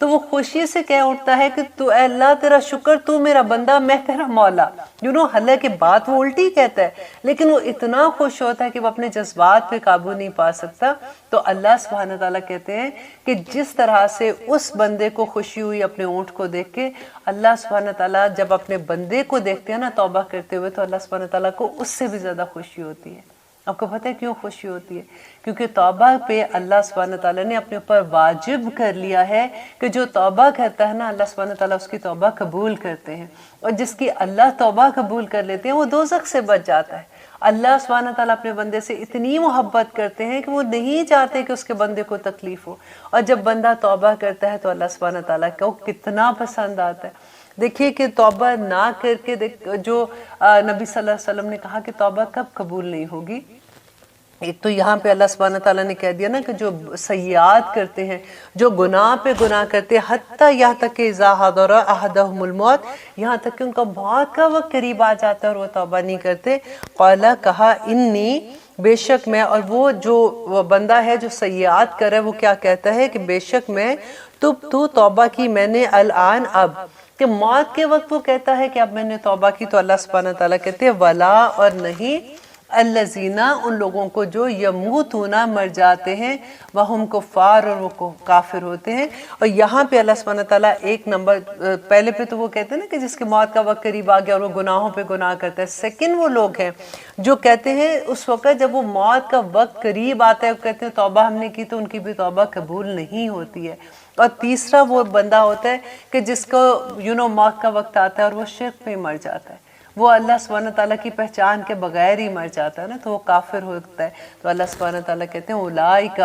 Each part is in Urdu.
تو وہ خوشی سے کہہ اٹھتا ہے کہ تو اے اللہ تیرا شکر، تو میرا بندہ، میں تیرا مولا. حالانکہ بات وہ الٹی کہتا ہے، لیکن وہ اتنا خوش ہوتا ہے کہ وہ اپنے جذبات پہ قابو نہیں پا سکتا. تو اللہ سبحانہ تعالیٰ کہتے ہیں کہ جس طرح سے اس بندے کو خوشی ہوئی اپنے اونٹ کو دیکھ کے، اللہ سبحانہ تعالیٰ جب اپنے بندے کو دیکھتے ہیں نا توبہ کرتے ہوئے، تو اللہ سبحانہ تعالیٰ کو اس سے بھی زیادہ خوشی ہوتی ہے. آپ کو پتہ ہے کیوں خوشی ہوتی ہے؟ کیونکہ توبہ پہ اللہ سبحانہ تعالیٰ نے اپنے اوپر واجب کر لیا ہے کہ جو توبہ کرتا ہے نا، اللہ سبحانہ تعالیٰ اس کی توبہ قبول کرتے ہیں، اور جس کی اللہ توبہ قبول کر لیتے ہیں وہ دوزخ سے بچ جاتا ہے. اللہ سبحانہ تعالیٰ اپنے بندے سے اتنی محبت کرتے ہیں کہ وہ نہیں چاہتے کہ اس کے بندے کو تکلیف ہو، اور جب بندہ توبہ کرتا ہے تو اللہ سبحانہ تعالیٰ کو کتنا پسند آتا ہے. دیکھیے کہ توبہ نہ کر کے جو نبی صلی اللہ علیہ وسلم نے کہا کہ توبہ کب قبول نہیں ہوگی. ایک تو یہاں پہ اللہ سبحانہ تعالیٰ نے کہہ دیا نا کہ جو سیئات کرتے ہیں، جو گناہ پہ گناہ کرتے ہیں، حتیٰ یہاں تک کہ اذا حضر احدہم الموت، یہاں تک کہ ان کا موت کا وقت قریب آ جاتا ہے اور وہ توبہ نہیں کرتے. قال، کہا، انی، بے شک میں، اور وہ جو بندہ ہے جو سیئات کرے وہ کیا کہتا ہے کہ بے شک میں تو توبہ کی میں نے الان، اب، کہ موت کے وقت وہ کہتا ہے کہ اب میں نے توبہ کی. تو اللہ سبحانہ تعالیٰ کہتے ہیں ولا، اور نہیں، الذین، ان لوگوں کو جو یموتون، مر جاتے ہیں، وہم کفار، اور وہ کافر ہوتے ہیں. اور یہاں پہ اللہ سبحانہ تعالیٰ ایک نمبر، پہلے پہ تو وہ کہتے ہیں نا کہ جس کے موت کا وقت قریب آ گیا اور وہ گناہوں پہ گناہ کرتا ہے. سیکنڈ وہ لوگ ہیں جو کہتے ہیں اس وقت جب وہ موت کا وقت قریب آتا ہے، وہ کہتے ہیں توبہ ہم نے کی تو ان کی بھی توبہ قبول نہیں ہوتی ہے. اور تیسرا وہ بندہ ہوتا ہے کہ جس کو موت کا وقت آتا ہے اور وہ شرک پہ مر جاتا ہے، وہ اللہ سبحانہ تعالیٰ کی پہچان کے بغیر ہی مر جاتا ہے نا، تو وہ کافر ہوتا ہے. تو اللہ سبحانہ تعالیٰ کہتے ہیں اولئک،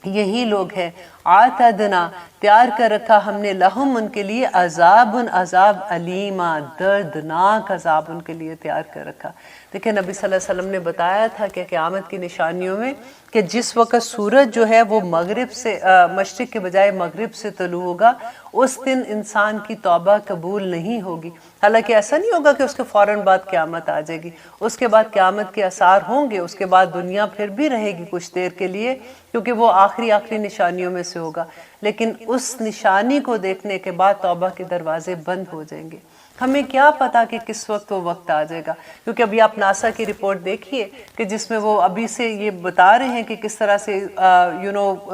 یہی لوگ ہیں، اعتدنا، تیار کر رکھا ہم نے، لہم، ان کے لیے، عذاب، عذاب، علیما، دردناک عذاب ان کے لیے تیار کر رکھا. دیکھیں نبی صلی اللہ علیہ وسلم نے بتایا تھا کہ قیامت کی نشانیوں میں کہ جس وقت سورج جو ہے وہ مغرب سے، مشرق کے بجائے مغرب سے طلوع ہوگا، اس دن انسان کی توبہ قبول نہیں ہوگی. حالانکہ ایسا نہیں ہوگا کہ اس کے فوراً بعد قیامت آ جائے گی، اس کے بعد قیامت کے آثار ہوں گے، اس کے بعد دنیا پھر بھی رہے گی کچھ دیر کے لیے، کیونکہ وہ آخری نشانیوں میں سے ہوگا. لیکن اس نشانی کو دیکھنے کے بعد توبہ کے دروازے بند ہو جائیں گے. ہمیں کیا پتا کہ کس وقت وہ وقت آ جائے گا، کیونکہ ابھی آپ ناسا کی رپورٹ دیکھیے کہ جس میں وہ ابھی سے یہ بتا رہے ہیں کہ کس طرح سے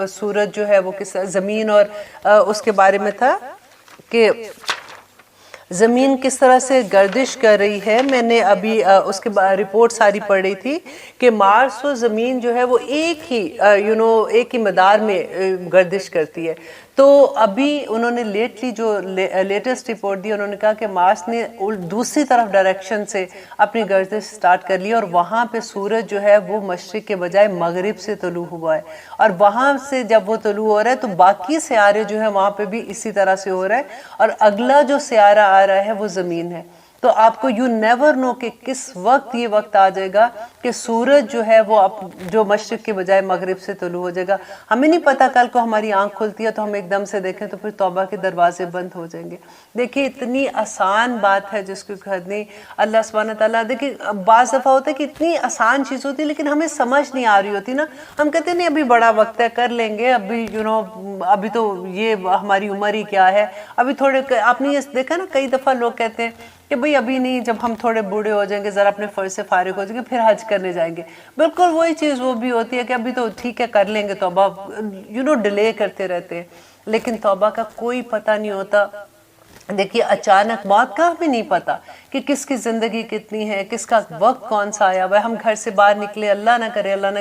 سورج جو ہے وہ کس زمین، اور اس کے بارے میں تھا کہ زمین کس طرح سے گردش کر رہی ہے. میں نے ابھی اس کے رپورٹ ساری پڑھ رہی تھی کہ مارس و زمین جو ہے وہ ایک ہی مدار میں گردش کرتی ہے. تو ابھی انہوں نے لیٹسٹ رپورٹ دی، انہوں نے کہا کہ مارس نے دوسری طرف ڈائریکشن سے اپنی گردش سٹارٹ کر لی، اور وہاں پہ سورج جو ہے وہ مشرق کے بجائے مغرب سے طلوع ہوا ہے، اور وہاں سے جب وہ طلوع ہو رہا ہے تو باقی سیارے جو ہیں وہاں پہ بھی اسی طرح سے ہو رہا ہے، اور اگلا جو سیارہ آ رہا ہے وہ زمین ہے. تو آپ کو یو نیور نو کہ کس وقت یہ وقت آ جائے گا کہ سورج جو ہے وہ جو مشرق کے بجائے مغرب سے طلوع ہو جائے گا. ہمیں نہیں پتا کل کو ہماری آنکھ کھلتی ہے تو ہم ایک دم سے دیکھیں تو پھر توبہ کے دروازے بند ہو جائیں گے. دیکھیے اتنی آسان بات ہے جس کو حد نہیں. اللہ سبحانہ تعالیٰ، دیکھیے بعض دفعہ ہوتا ہے کہ اتنی آسان چیز ہوتی ہے لیکن ہمیں سمجھ نہیں آ رہی ہوتی نا. ہم کہتے ہیں نہیں ابھی بڑا وقت ہے، کر لیں گے، ابھی ابھی تو یہ ہماری عمر ہی کیا ہے، ابھی تھوڑے. آپ نے یہ دیکھا نا کئی دفعہ لوگ کہتے ہیں کہ بھئی ابھی نہیں، جب ہم تھوڑے بوڑھے ہو جائیں گے، ذرا اپنے فرض سے فارغ ہو جائیں گے، پھر حج کرنے جائیں گے. بالکل وہی چیز وہ بھی ہوتی ہے کہ ابھی تو ٹھیک ہے کر لیں گے توبہ، ڈیلے کرتے رہتے ہیں. لیکن توبہ کا کوئی پتہ نہیں ہوتا. دیکھیے اچانک موت کا ہمیں نہیں پتا کہ کس کی زندگی کتنی ہے، کس کا وقت کون سا آیا ہوا ہے. ہم گھر سے باہر نکلے، اللہ نہ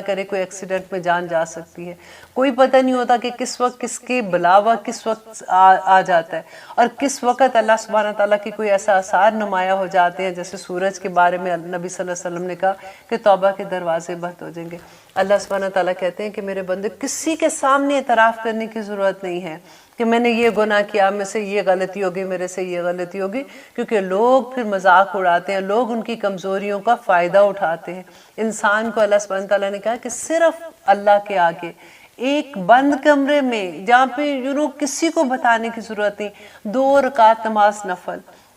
کرے کوئی ایکسیڈنٹ میں جان جا سکتی ہے. کوئی پتہ نہیں ہوتا کہ کس وقت کس کے بلاوا کس وقت آ جاتا ہے، اور کس وقت اللہ سبحانہ تعالیٰ کی کوئی ایسا آثار نمایاں ہو جاتے ہیں. جیسے سورج کے بارے میں نبی صلی اللہ علیہ وسلم نے کہا کہ توبہ کے دروازے بند ہو جائیں گے. اللہ سبحانہ تعالیٰ کہتے ہیں کہ میرے بندے، کسی کے سامنے اعتراف کرنے کی ضرورت نہیں ہے کہ میں نے یہ گناہ کیا، میں سے یہ غلطی ہوگی، میرے سے یہ غلطی ہوگی، کیونکہ لوگ پھر مذاق اڑاتے ہیں، لوگ ان کی کمزوریوں کا فائدہ اٹھاتے ہیں. انسان کو اللہ سبحانہ تعالیٰ نے کہا کہ صرف اللہ کے آگے ایک بند کمرے میں، جہاں پہ کسی کو بتانے کی ضرورت نہیں، 2 رکعت نماز نفل،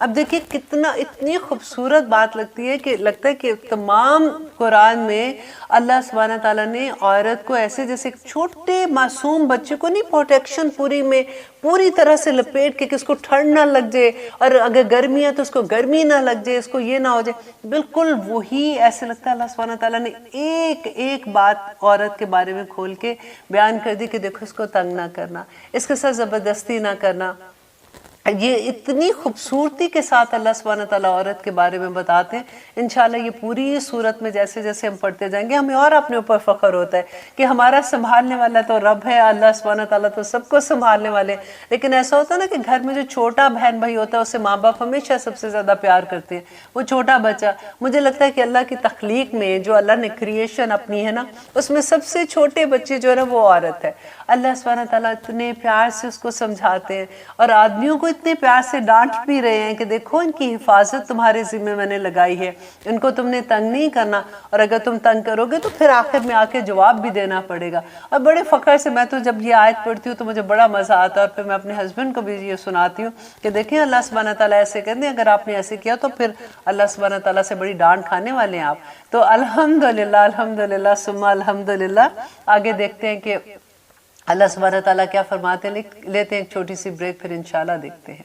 اب دیکھیے کتنا اتنی خوبصورت بات لگتی ہے کہ لگتا ہے کہ تمام قرآن میں اللہ سبحانہ تعالیٰ نے عورت کو ایسے جیسے ایک چھوٹے معصوم بچے کو نہیں پروٹیکشن پوری طرح سے لپیٹ کے کہ اس کو ٹھنڈ نہ لگ جائے، اور اگر گرمی ہے تو اس کو گرمی نہ لگ جائے، اس کو یہ نہ ہو جائے، بالکل وہی ایسے لگتا ہے اللہ سبحانہ تعالیٰ نے ایک بات عورت کے بارے میں کھول کے بیان کر دی کہ دیکھو اس کو تنگ نہ کرنا، اس کے ساتھ زبردستی نہ کرنا۔ یہ اتنی خوبصورتی کے ساتھ اللہ سبحانہ تعالیٰ عورت کے بارے میں بتاتے ہیں۔ انشاءاللہ یہ پوری صورت میں جیسے جیسے ہم پڑھتے جائیں گے ہمیں اور اپنے اوپر فخر ہوتا ہے کہ ہمارا سنبھالنے والا تو رب ہے، اللہ سبحانہ تعالیٰ تو سب کو سنبھالنے والے۔ لیکن ایسا ہوتا ہے نا کہ گھر میں جو چھوٹا بہن بھائی ہوتا ہے اسے ماں باپ ہمیشہ سب سے زیادہ پیار کرتے ہیں، وہ چھوٹا بچہ۔ مجھے لگتا ہے کہ اللہ کی تخلیق میں جو اللہ نے کریشن اپنی ہے نا، اس میں سب سے چھوٹے بچے جو ہے نا وہ عورت ہے۔ اللہ سبحانہ تعالیٰ اتنے پیار سے اس کو سمجھاتے ہیں، اور آدمیوں کو اتنے پیار سے ڈانٹ بھی رہے ہیں کہ دیکھو ان کی حفاظت تمہارے ذمہ میں نے لگائی ہے، ان کو تم نے تنگ نہیں کرنا، اور اگر تم تنگ کرو گے تو پھر آخر میں آ کے جواب بھی دینا پڑے گا۔ اور بڑے فخر سے میں تو جب یہ آیت پڑھتی ہوں تو مجھے بڑا مزہ آتا ہے، اور پھر میں اپنے ہسبینڈ کو بھی یہ سناتی ہوں کہ دیکھیں اللہ سبحانہ تعالیٰ ایسے کہتے ہیں، اگر آپ نے ایسے کیا تو پھر اللہ سبحانہ تعالیٰ سے بڑی ڈانٹ کھانے والے ہیں آپ۔ تو الحمدللہ ثم الحمدللہ۔ آگے دیکھتے ہیں کہ اللہ سبحانہ تعالیٰ کیا فرماتے ہیں، لیتے ہیں ایک چھوٹی سی بریک، پھر انشاءاللہ دیکھتے ہیں۔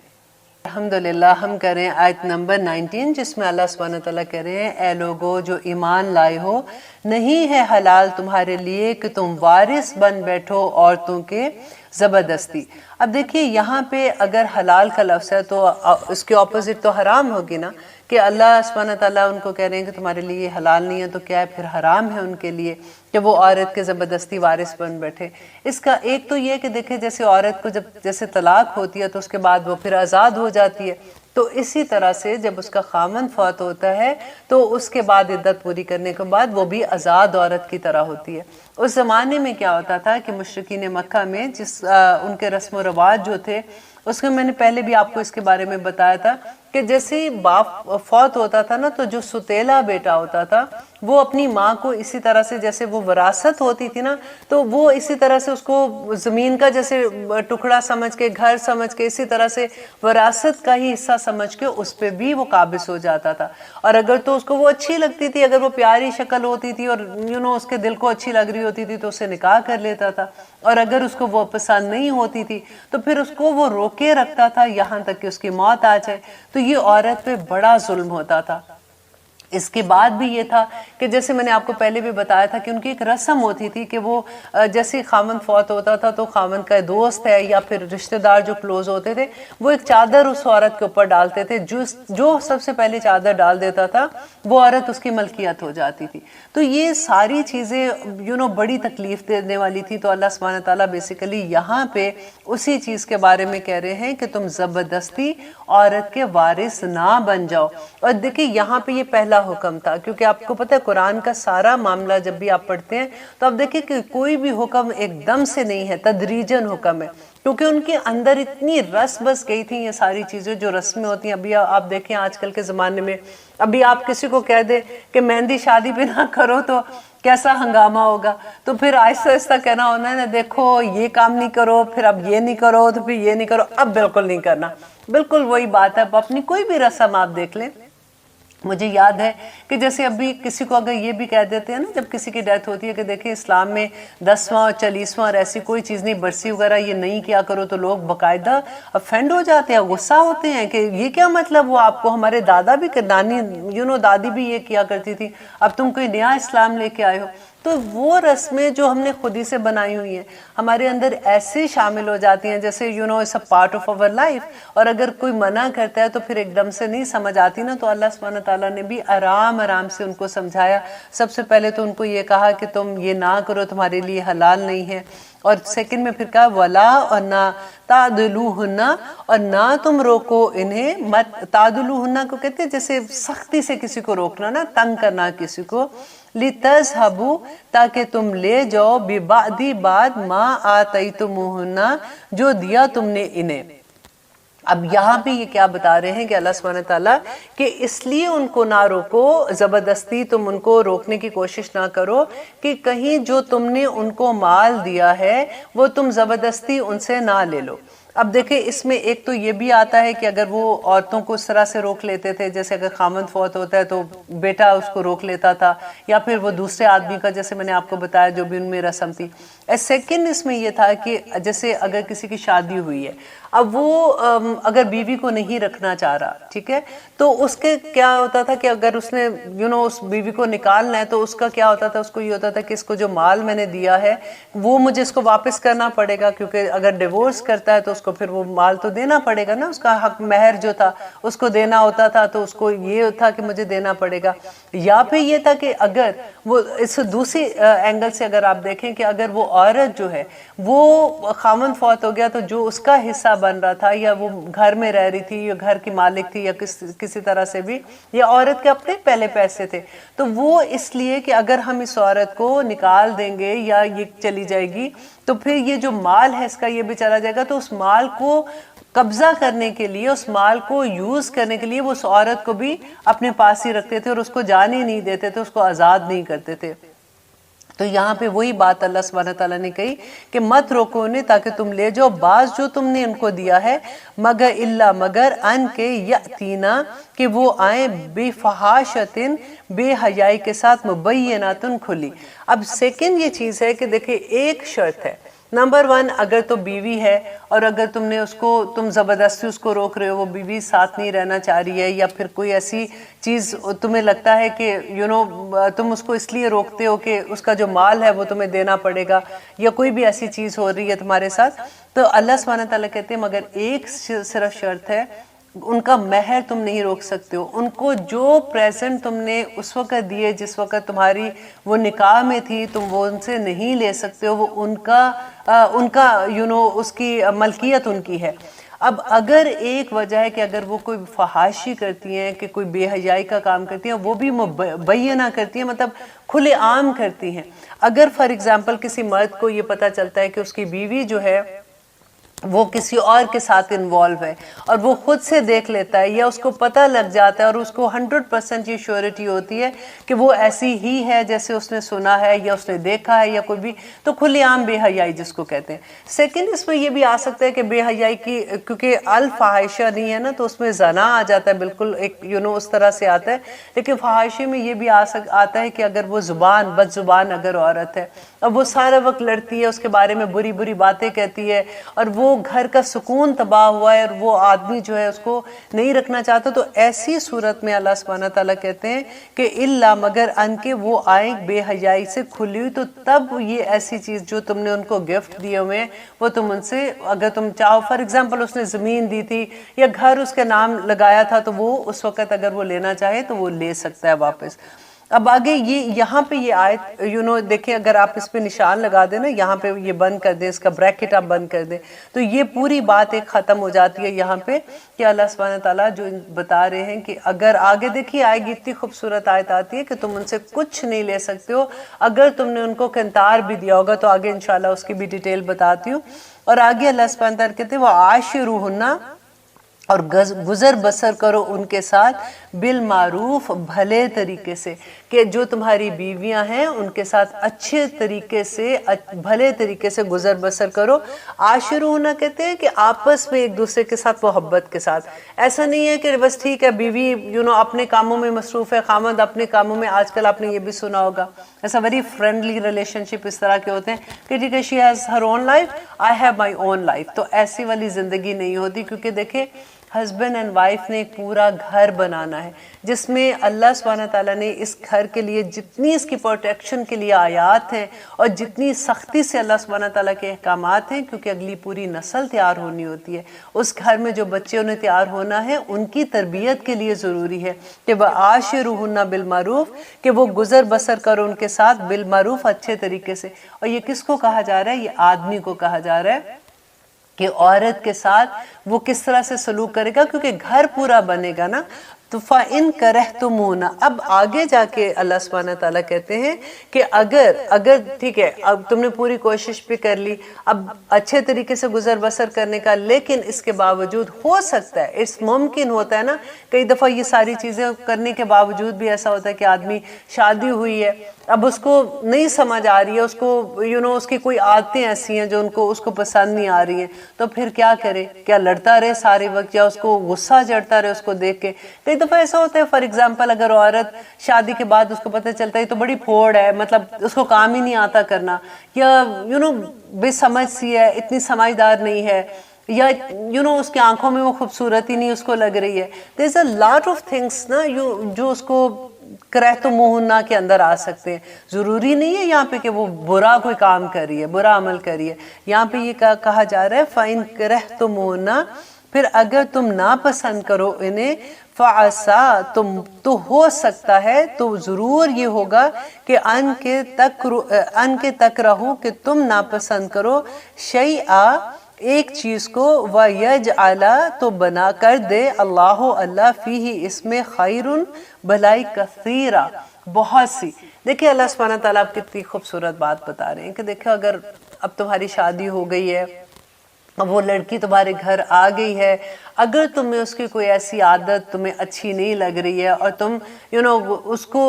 الحمدللہ ہم کریں آیت نمبر 19، جس میں اللہ سبحانہ تعالیٰ کہہ رہے ہیں اے لوگو جو ایمان لائے ہو، نہیں ہے حلال تمہارے لیے کہ تم وارث بن بیٹھو عورتوں کے زبردستی۔ اب دیکھیے یہاں پہ اگر حلال کا لفظ ہے تو اس کے اپوزٹ تو حرام ہوگی نا، کہ اللہ سبحانہ تعالیٰ ان کو کہہ رہے ہیں کہ تمہارے لیے یہ حلال نہیں ہے تو کیا ہے پھر حرام ہے ان کے لیے کہ وہ عورت کے زبردستی وارث بن بیٹھے۔ اس کا ایک تو یہ کہ دیکھیں جیسے عورت کو جب جیسے طلاق ہوتی ہے تو اس کے بعد وہ پھر آزاد ہو جاتی ہے، تو اسی طرح سے جب اس کا خامن فوت ہوتا ہے تو اس کے بعد عدت پوری کرنے کے بعد وہ بھی آزاد عورت کی طرح ہوتی ہے۔ اس زمانے میں کیا ہوتا تھا کہ مشرکین مکہ میں ان کے رسم و رواج جو تھے، اس میں نے پہلے بھی آپ کو اس کے بارے میں بتایا تھا کہ جیسے باپ فوت ہوتا تھا نا تو جو ستیلا بیٹا ہوتا تھا وہ اپنی ماں کو اسی طرح سے جیسے وہ وراثت ہوتی تھی نا، تو وہ اسی طرح سے اس کو زمین کا جیسے ٹکڑا سمجھ کے، گھر سمجھ کے، اسی طرح سے وراثت کا ہی حصہ سمجھ کے اس پہ بھی وہ قابض ہو جاتا تھا۔ اور اگر تو اس کو وہ اچھی لگتی تھی، اگر وہ پیاری شکل ہوتی تھی اور اس کے دل کو اچھی لگ رہی ہوتی تھی تو اسے نکاح کر لیتا تھا، اور اگر اس کو وہ پسند نہیں ہوتی تھی تو پھر اس کو وہ روکے رکھتا تھا یہاں تک کہ اس کی موت آ جائے۔ تو یہ عورت پہ بڑا ظلم ہوتا تھا۔ اس کے بعد بھی یہ تھا کہ جیسے میں نے آپ کو پہلے بھی بتایا تھا کہ ان کی ایک رسم ہوتی تھی کہ وہ جیسے خامن فوت ہوتا تھا تو خامن کا دوست ہے یا پھر رشتہ دار جو کلوز ہوتے تھے وہ ایک چادر اس عورت کے اوپر ڈالتے تھے، جو سب سے پہلے چادر ڈال دیتا تھا وہ عورت اس کی ملکیت ہو جاتی تھی۔ تو یہ ساری چیزیں بڑی تکلیف دینے والی تھی۔ تو اللہ سبحانہ تعالیٰ بیسیکلی یہاں پہ اسی چیز کے بارے میں کہہ رہے ہیں کہ تم زبردستی عورت کے وارث نہ بن جاؤ۔ اور دیکھیں یہاں پہ یہ پہلا حکم تھا، کیونکہ آپ کو پتہ ہے قرآن کا سارا معاملہ جب بھی آپ پڑھتے ہیں تو آپ دیکھیں کہ کوئی بھی حکم ایک دم سے نہیں ہے، تدریجاً حکم ہے، کیونکہ ان کے اندر اتنی رس بس گئی تھی یہ ساری چیزیں جو رسمیں ہوتی ہیں۔ ابھی آپ دیکھیں آج کل کے زمانے میں ابھی آپ کسی کو کہہ دیں کہ مہندی شادی پہ نہ کرو تو کیسا ہنگامہ ہوگا، تو پھر آہستہ آہستہ کہنا ہونا ہے دیکھو یہ کام نہیں کرو، پھر اب یہ نہیں کرو، تو پھر یہ نہیں کرو، اب بالکل نہیں کرنا۔ بالکل وہی بات ہے، اپنی کوئی بھی رسم آپ دیکھ لیں۔ مجھے یاد ہے کہ جیسے ابھی کسی کو اگر یہ بھی کہہ دیتے ہیں نا جب کسی کی ڈیتھ ہوتی ہے کہ دیکھیں اسلام میں 10واں اور 40واں اور ایسی کوئی چیز نہیں، برسی وغیرہ یہ نہیں کیا کرو، تو لوگ باقاعدہ افینڈ ہو جاتے ہیں، غصہ ہوتے ہیں کہ یہ کیا مطلب، وہ آپ کو ہمارے دادا بھی نانی دادی بھی یہ کیا کرتی تھی، اب تم کوئی نیا اسلام لے کے آئے ہو۔ تو وہ رسمیں جو ہم نے خود ہی سے بنائی ہوئی ہیں ہمارے اندر ایسے شامل ہو جاتی ہیں جیسے it's a part of our life, اور اگر کوئی منع کرتا ہے تو پھر ایک دم سے نہیں سمجھ آتی نا، تو اللہ سبحانہ تعالیٰ نے بھی آرام سے ان کو سمجھایا۔ سب سے پہلے تو ان کو یہ کہا کہ تم یہ نہ کرو، تمہارے لیے حلال نہیں ہے، اور سیکنڈ میں پھر کہا ولا، اور نہ تعدلوہن، اور نہ تم روکو انہیں، مت تعدلوہن کو کہتے ہیں جیسے سختی سے کسی کو روکنا نا، تنگ کرنا کسی کو، لِتَذْهَبُوا تاکہ تم لے جاؤ بِبَعْدِ بعد ما آتَيْتُمُوهُنَّ جو دیا تم نے انہیں۔ اب یہاں بھی یہ کیا بتا رہے ہیں کہ اللہ سبحانہ تعالیٰ کہ اس لیے ان کو نہ روکو، زبردستی تم ان کو روکنے کی کوشش نہ کرو کہ کہیں جو تم نے ان کو مال دیا ہے وہ تم زبردستی ان سے نہ لے لو۔ اب دیکھیں اس میں ایک تو یہ بھی آتا ہے کہ اگر وہ عورتوں کو اس طرح سے روک لیتے تھے، جیسے اگر خامند فوت ہوتا ہے تو بیٹا اس کو روک لیتا تھا، یا پھر وہ دوسرے آدمی کا، جیسے میں نے آپ کو بتایا جو بھی ان میں رسم تھی۔ سیکنڈ اس میں یہ تھا کہ جیسے اگر کسی کی شادی ہوئی ہے، اب وہ اگر بیوی کو نہیں رکھنا چاہ رہا، ٹھیک ہے، تو اس کے کیا ہوتا تھا کہ اگر اس نے اس بیوی کو نکالنا ہے تو اس کا کیا ہوتا تھا، اس کو یہ ہوتا تھا کہ اس کو جو مال میں نے دیا ہے وہ مجھے اس کو واپس کرنا پڑے گا، کیونکہ اگر ڈیورس کرتا ہے تو اس کو پھر وہ مال تو دینا پڑے گا نا، اس کا حق مہر جو تھا اس کو دینا ہوتا تھا، تو اس کو یہ تھا کہ مجھے دینا پڑے گا۔ یا پھر یہ تھا کہ اگر وہ اس دوسری اینگل سے اگر آپ دیکھیں کہ اگر وہ عورت جو ہے وہ خامند فوت ہو گیا تو جو اس کا حصہ بن رہا تھا، یا وہ گھر میں رہ رہی تھی یا گھر کی مالک تھی یا کسی طرح سے بھی، یا عورت کے اپنے پہلے پیسے تھے، تو وہ اس لیے کہ اگر ہم اس عورت کو نکال دیں گے یا یہ چلی جائے گی تو پھر یہ جو مال ہے اس کا یہ بھی چلا جائے گا، تو اس مال کو قبضہ کرنے کے لیے، اس مال کو یوز کرنے کے لیے وہ اس عورت کو بھی اپنے پاس ہی رکھتے تھے اور اس کو جانے نہیں دیتے تھے، اس کو آزاد نہیں کرتے تھے۔ تو یہاں پہ وہی بات اللہ سبحانہ تعالیٰ نے کہی کہ مت روکو انہیں تاکہ تم لے جاؤ بعض جو تم نے ان کو دیا ہے، مگر ان کے یأتینا کہ وہ آئیں بے فحاشتن بے حیائی کے ساتھ مبیناتن کھلی۔ اب سیکنڈ یہ چیز ہے کہ دیکھیں ایک شرط ہے، نمبر 1 اگر تو بیوی ہے اور اگر تم نے اس کو تم زبردستی اس کو روک رہے ہو، وہ بیوی ساتھ نہیں رہنا چاہ رہی ہے، یا پھر کوئی ایسی چیز تمہیں لگتا ہے کہ تم اس کو اس لیے روکتے ہو کہ اس کا جو مال ہے وہ تمہیں دینا پڑے گا، یا کوئی بھی ایسی چیز ہو رہی ہے تمہارے ساتھ، تو اللہ سبحانہ تعالیٰ کہتے ہیں مگر ایک صرف شرط ہے، ان کا مہر تم نہیں روک سکتے ہو، ان کو جو پریزنٹ تم نے اس وقت دیے جس وقت تمہاری وہ نکاح میں تھی تم وہ ان سے نہیں لے سکتے ہو، وہ ان کا اس کی ملکیت ان کی ہے۔ اب اگر ایک وجہ ہے کہ اگر وہ کوئی فحاشی کرتی ہیں، کہ کوئی بے حیائی کا کام کرتی ہیں، وہ بھی مبینہ کرتی ہیں، مطلب کھلے عام کرتی ہیں۔ اگر فار ایگزامپل کسی مرد کو یہ پتہ چلتا ہے کہ اس کی بیوی جو ہے وہ کسی اور کے ساتھ انوالو ہے اور وہ خود سے دیکھ لیتا ہے، یا اس کو پتہ لگ جاتا ہے اور اس کو 100% یہ شیورٹی ہوتی ہے کہ وہ ایسی ہی ہے جیسے اس نے سنا ہے یا اس نے دیکھا ہے یا کوئی بھی، تو کھلی عام بے حیائی جس کو کہتے ہیں۔ سیکنڈ اس میں یہ بھی آ سکتا ہے کہ بے حیائی کی، کیونکہ الفاحشہ نہیں ہے نا تو اس میں زنا آ جاتا ہے، بالکل ایک اس طرح سے آتا ہے، لیکن فحاشی میں یہ بھی آتا ہے کہ اگر وہ بد زبان اگر عورت ہے اور وہ سارا وقت لڑتی ہے، اس کے بارے میں بری بری باتیں کہتی ہے، اور وہ گھر کا سکون تباہ ہوا ہے اور وہ آدمی جو ہے اس کو نہیں رکھنا چاہتا، تو ایسی صورت میں اللہ سبحانہ تعالیٰ کہتے ہیں کہ الا مگر ان کے وہ آئیں بے حیائی سے کھلی ہوئی، تو تب یہ ایسی چیز جو تم نے ان کو گفٹ دیے ہوئے ہیں وہ تم ان سے اگر تم چاہو، فار ایگزامپل اس نے زمین دی تھی یا گھر اس کے نام لگایا تھا، تو وہ اس وقت اگر وہ لینا چاہے تو وہ لے سکتا ہے واپس۔ اب آگے یہاں پہ یہ آیت دیکھیں، اگر آپ اس پہ نشان لگا دیں نا، یہاں پہ یہ بند کر دیں، اس کا بریکٹ آپ بند کر دیں، تو یہ پوری بات ایک ختم ہو جاتی ہے یہاں پہ کہ اللہ سبحانہ تعالیٰ جو بتا رہے ہیں کہ اگر آگے دیکھیے آئے گی، اتنی خوبصورت آیت آتی ہے کہ تم ان سے کچھ نہیں لے سکتے ہو، اگر تم نے ان کو قنطار بھی دیا ہوگا، تو آگے انشاءاللہ اس کی بھی ڈیٹیل بتاتی ہوں۔ اور آگے اللہ سبحانہ تعالیٰ کہتے ہیں وَعَاشِرُوهُنَّ اور گزر بسر کرو ان کے ساتھ بالمعروف، بھلے طریقے سے، کہ جو تمہاری بیویاں ہیں ان کے ساتھ اچھے طریقے سے، بھلے طریقے سے گزر بسر کرو۔ عاشرون کہتے ہیں کہ آپس میں ایک دوسرے کے ساتھ محبت کے ساتھ، ایسا نہیں ہے کہ بس ٹھیک ہے بیوی اپنے کاموں میں مصروف ہے، خامد اپنے کاموں میں، آج کل آپ نے یہ بھی سنا ہوگا ایسا ویری فرینڈلی ریلیشن شپ اس طرح کے ہوتے ہیں کہ ٹھیک ہے she has Hare own life, I have my own life, تو ایسی والی زندگی نہیں ہوتی، کیونکہ دیکھیں ہسبینڈ اینڈ وائف نے ایک پورا گھر بنانا ہے جس میں اللہ سبحانہ تعالیٰ نے اس گھر کے لیے جتنی اس کی پروٹیکشن کے لیے آیات ہیں اور جتنی سختی سے اللہ سبحانہ تعالیٰ کے احکامات ہیں، کیونکہ اگلی پوری نسل تیار ہونی ہوتی ہے، اس گھر میں جو بچے انہیں تیار ہونا ہے ان کی تربیت کے لیے ضروری ہے کہ وَعَاشِرُوهُنَّ بِالْمَعْرُوفِ کہ وہ گزر بسر کرو ان کے ساتھ بالمعروف، اچھے طریقے سے۔ اور یہ کس کو کہا جا رہا ہے؟ یہ آدمی کو کہا جا رہا ہے کہ عورت کے ساتھ وہ کس طرح سے سلوک کرے گا، کیونکہ گھر پورا بنے گا نا، تو فَإِن كَرِهْتُمُونَ، اب آگے جا کے اللہ سبحانہ تعالیٰ کہتے ہیں کہ اگر ٹھیک ہے اب تم نے پوری کوشش بھی کر لی اب اچھے طریقے سے گزر بسر کرنے کا، لیکن اس کے باوجود ہو سکتا ہے، اس ممکن ہوتا ہے نا، کئی دفعہ یہ ساری چیزیں کرنے کے باوجود بھی ایسا ہوتا ہے کہ آدمی شادی ہوئی ہے، اب اس کو نہیں سمجھ آ رہی ہے، اس کو اس کی کوئی عادتیں ایسی ہیں جو اس کو پسند نہیں آ رہی ہیں، تو پھر کیا کرے؟ کیا لڑتا رہے سارے وقت یا اس کو غصہ چڑھتا رہے اس کو دیکھ کے؟ کئی دفعہ ایسا ہوتا ہے، فار ایگزامپل اگر عورت شادی کے بعد اس کو پتہ چلتا ہے تو بڑی پھوڑ ہے، مطلب اس کو کام ہی نہیں آتا کرنا، یا بے سمجھ سی ہے، اتنی سمجھدار نہیں ہے، یا اس کی آنکھوں میں وہ خوبصورتی نہیں اس کو لگ رہی ہے. there is a lot of things نا جو اس کو کرہتموہن کے اندر آ سکتے ہیں. ضروری نہیں ہے یہاں پہ کہ وہ برا کوئی کام کر رہی ہے، برا عمل کر رہی ہے. یہاں پہ یہ کہا جا رہا ہے فَإِن كَرَهْتُمُوهُنَّ، پھر اگر تم ناپسند کرو انہیں، فَعَسَىٰ، تم تو ہو سکتا ہے، تو ضرور یہ ہوگا کہ ان کے تک رہو کہ تم ناپسند کرو شیئا، ایک چیز کو، وَيَجْعَلَ، تو بنا کر دے اللہ فیہ، اس میں، خیرٌ، بھلائی، کثیرہ، بہت سی. دیکھیں اللہ سبحانہ تعالیٰ آپ کتنی خوبصورت بات بتا رہے ہیں کہ دیکھو اگر اب تمہاری شادی ہو گئی ہے، اب وہ لڑکی تمہارے گھر آ گئی ہے، اگر تمہیں اس کی کوئی ایسی عادت تمہیں اچھی نہیں لگ رہی ہے اور تم اس کو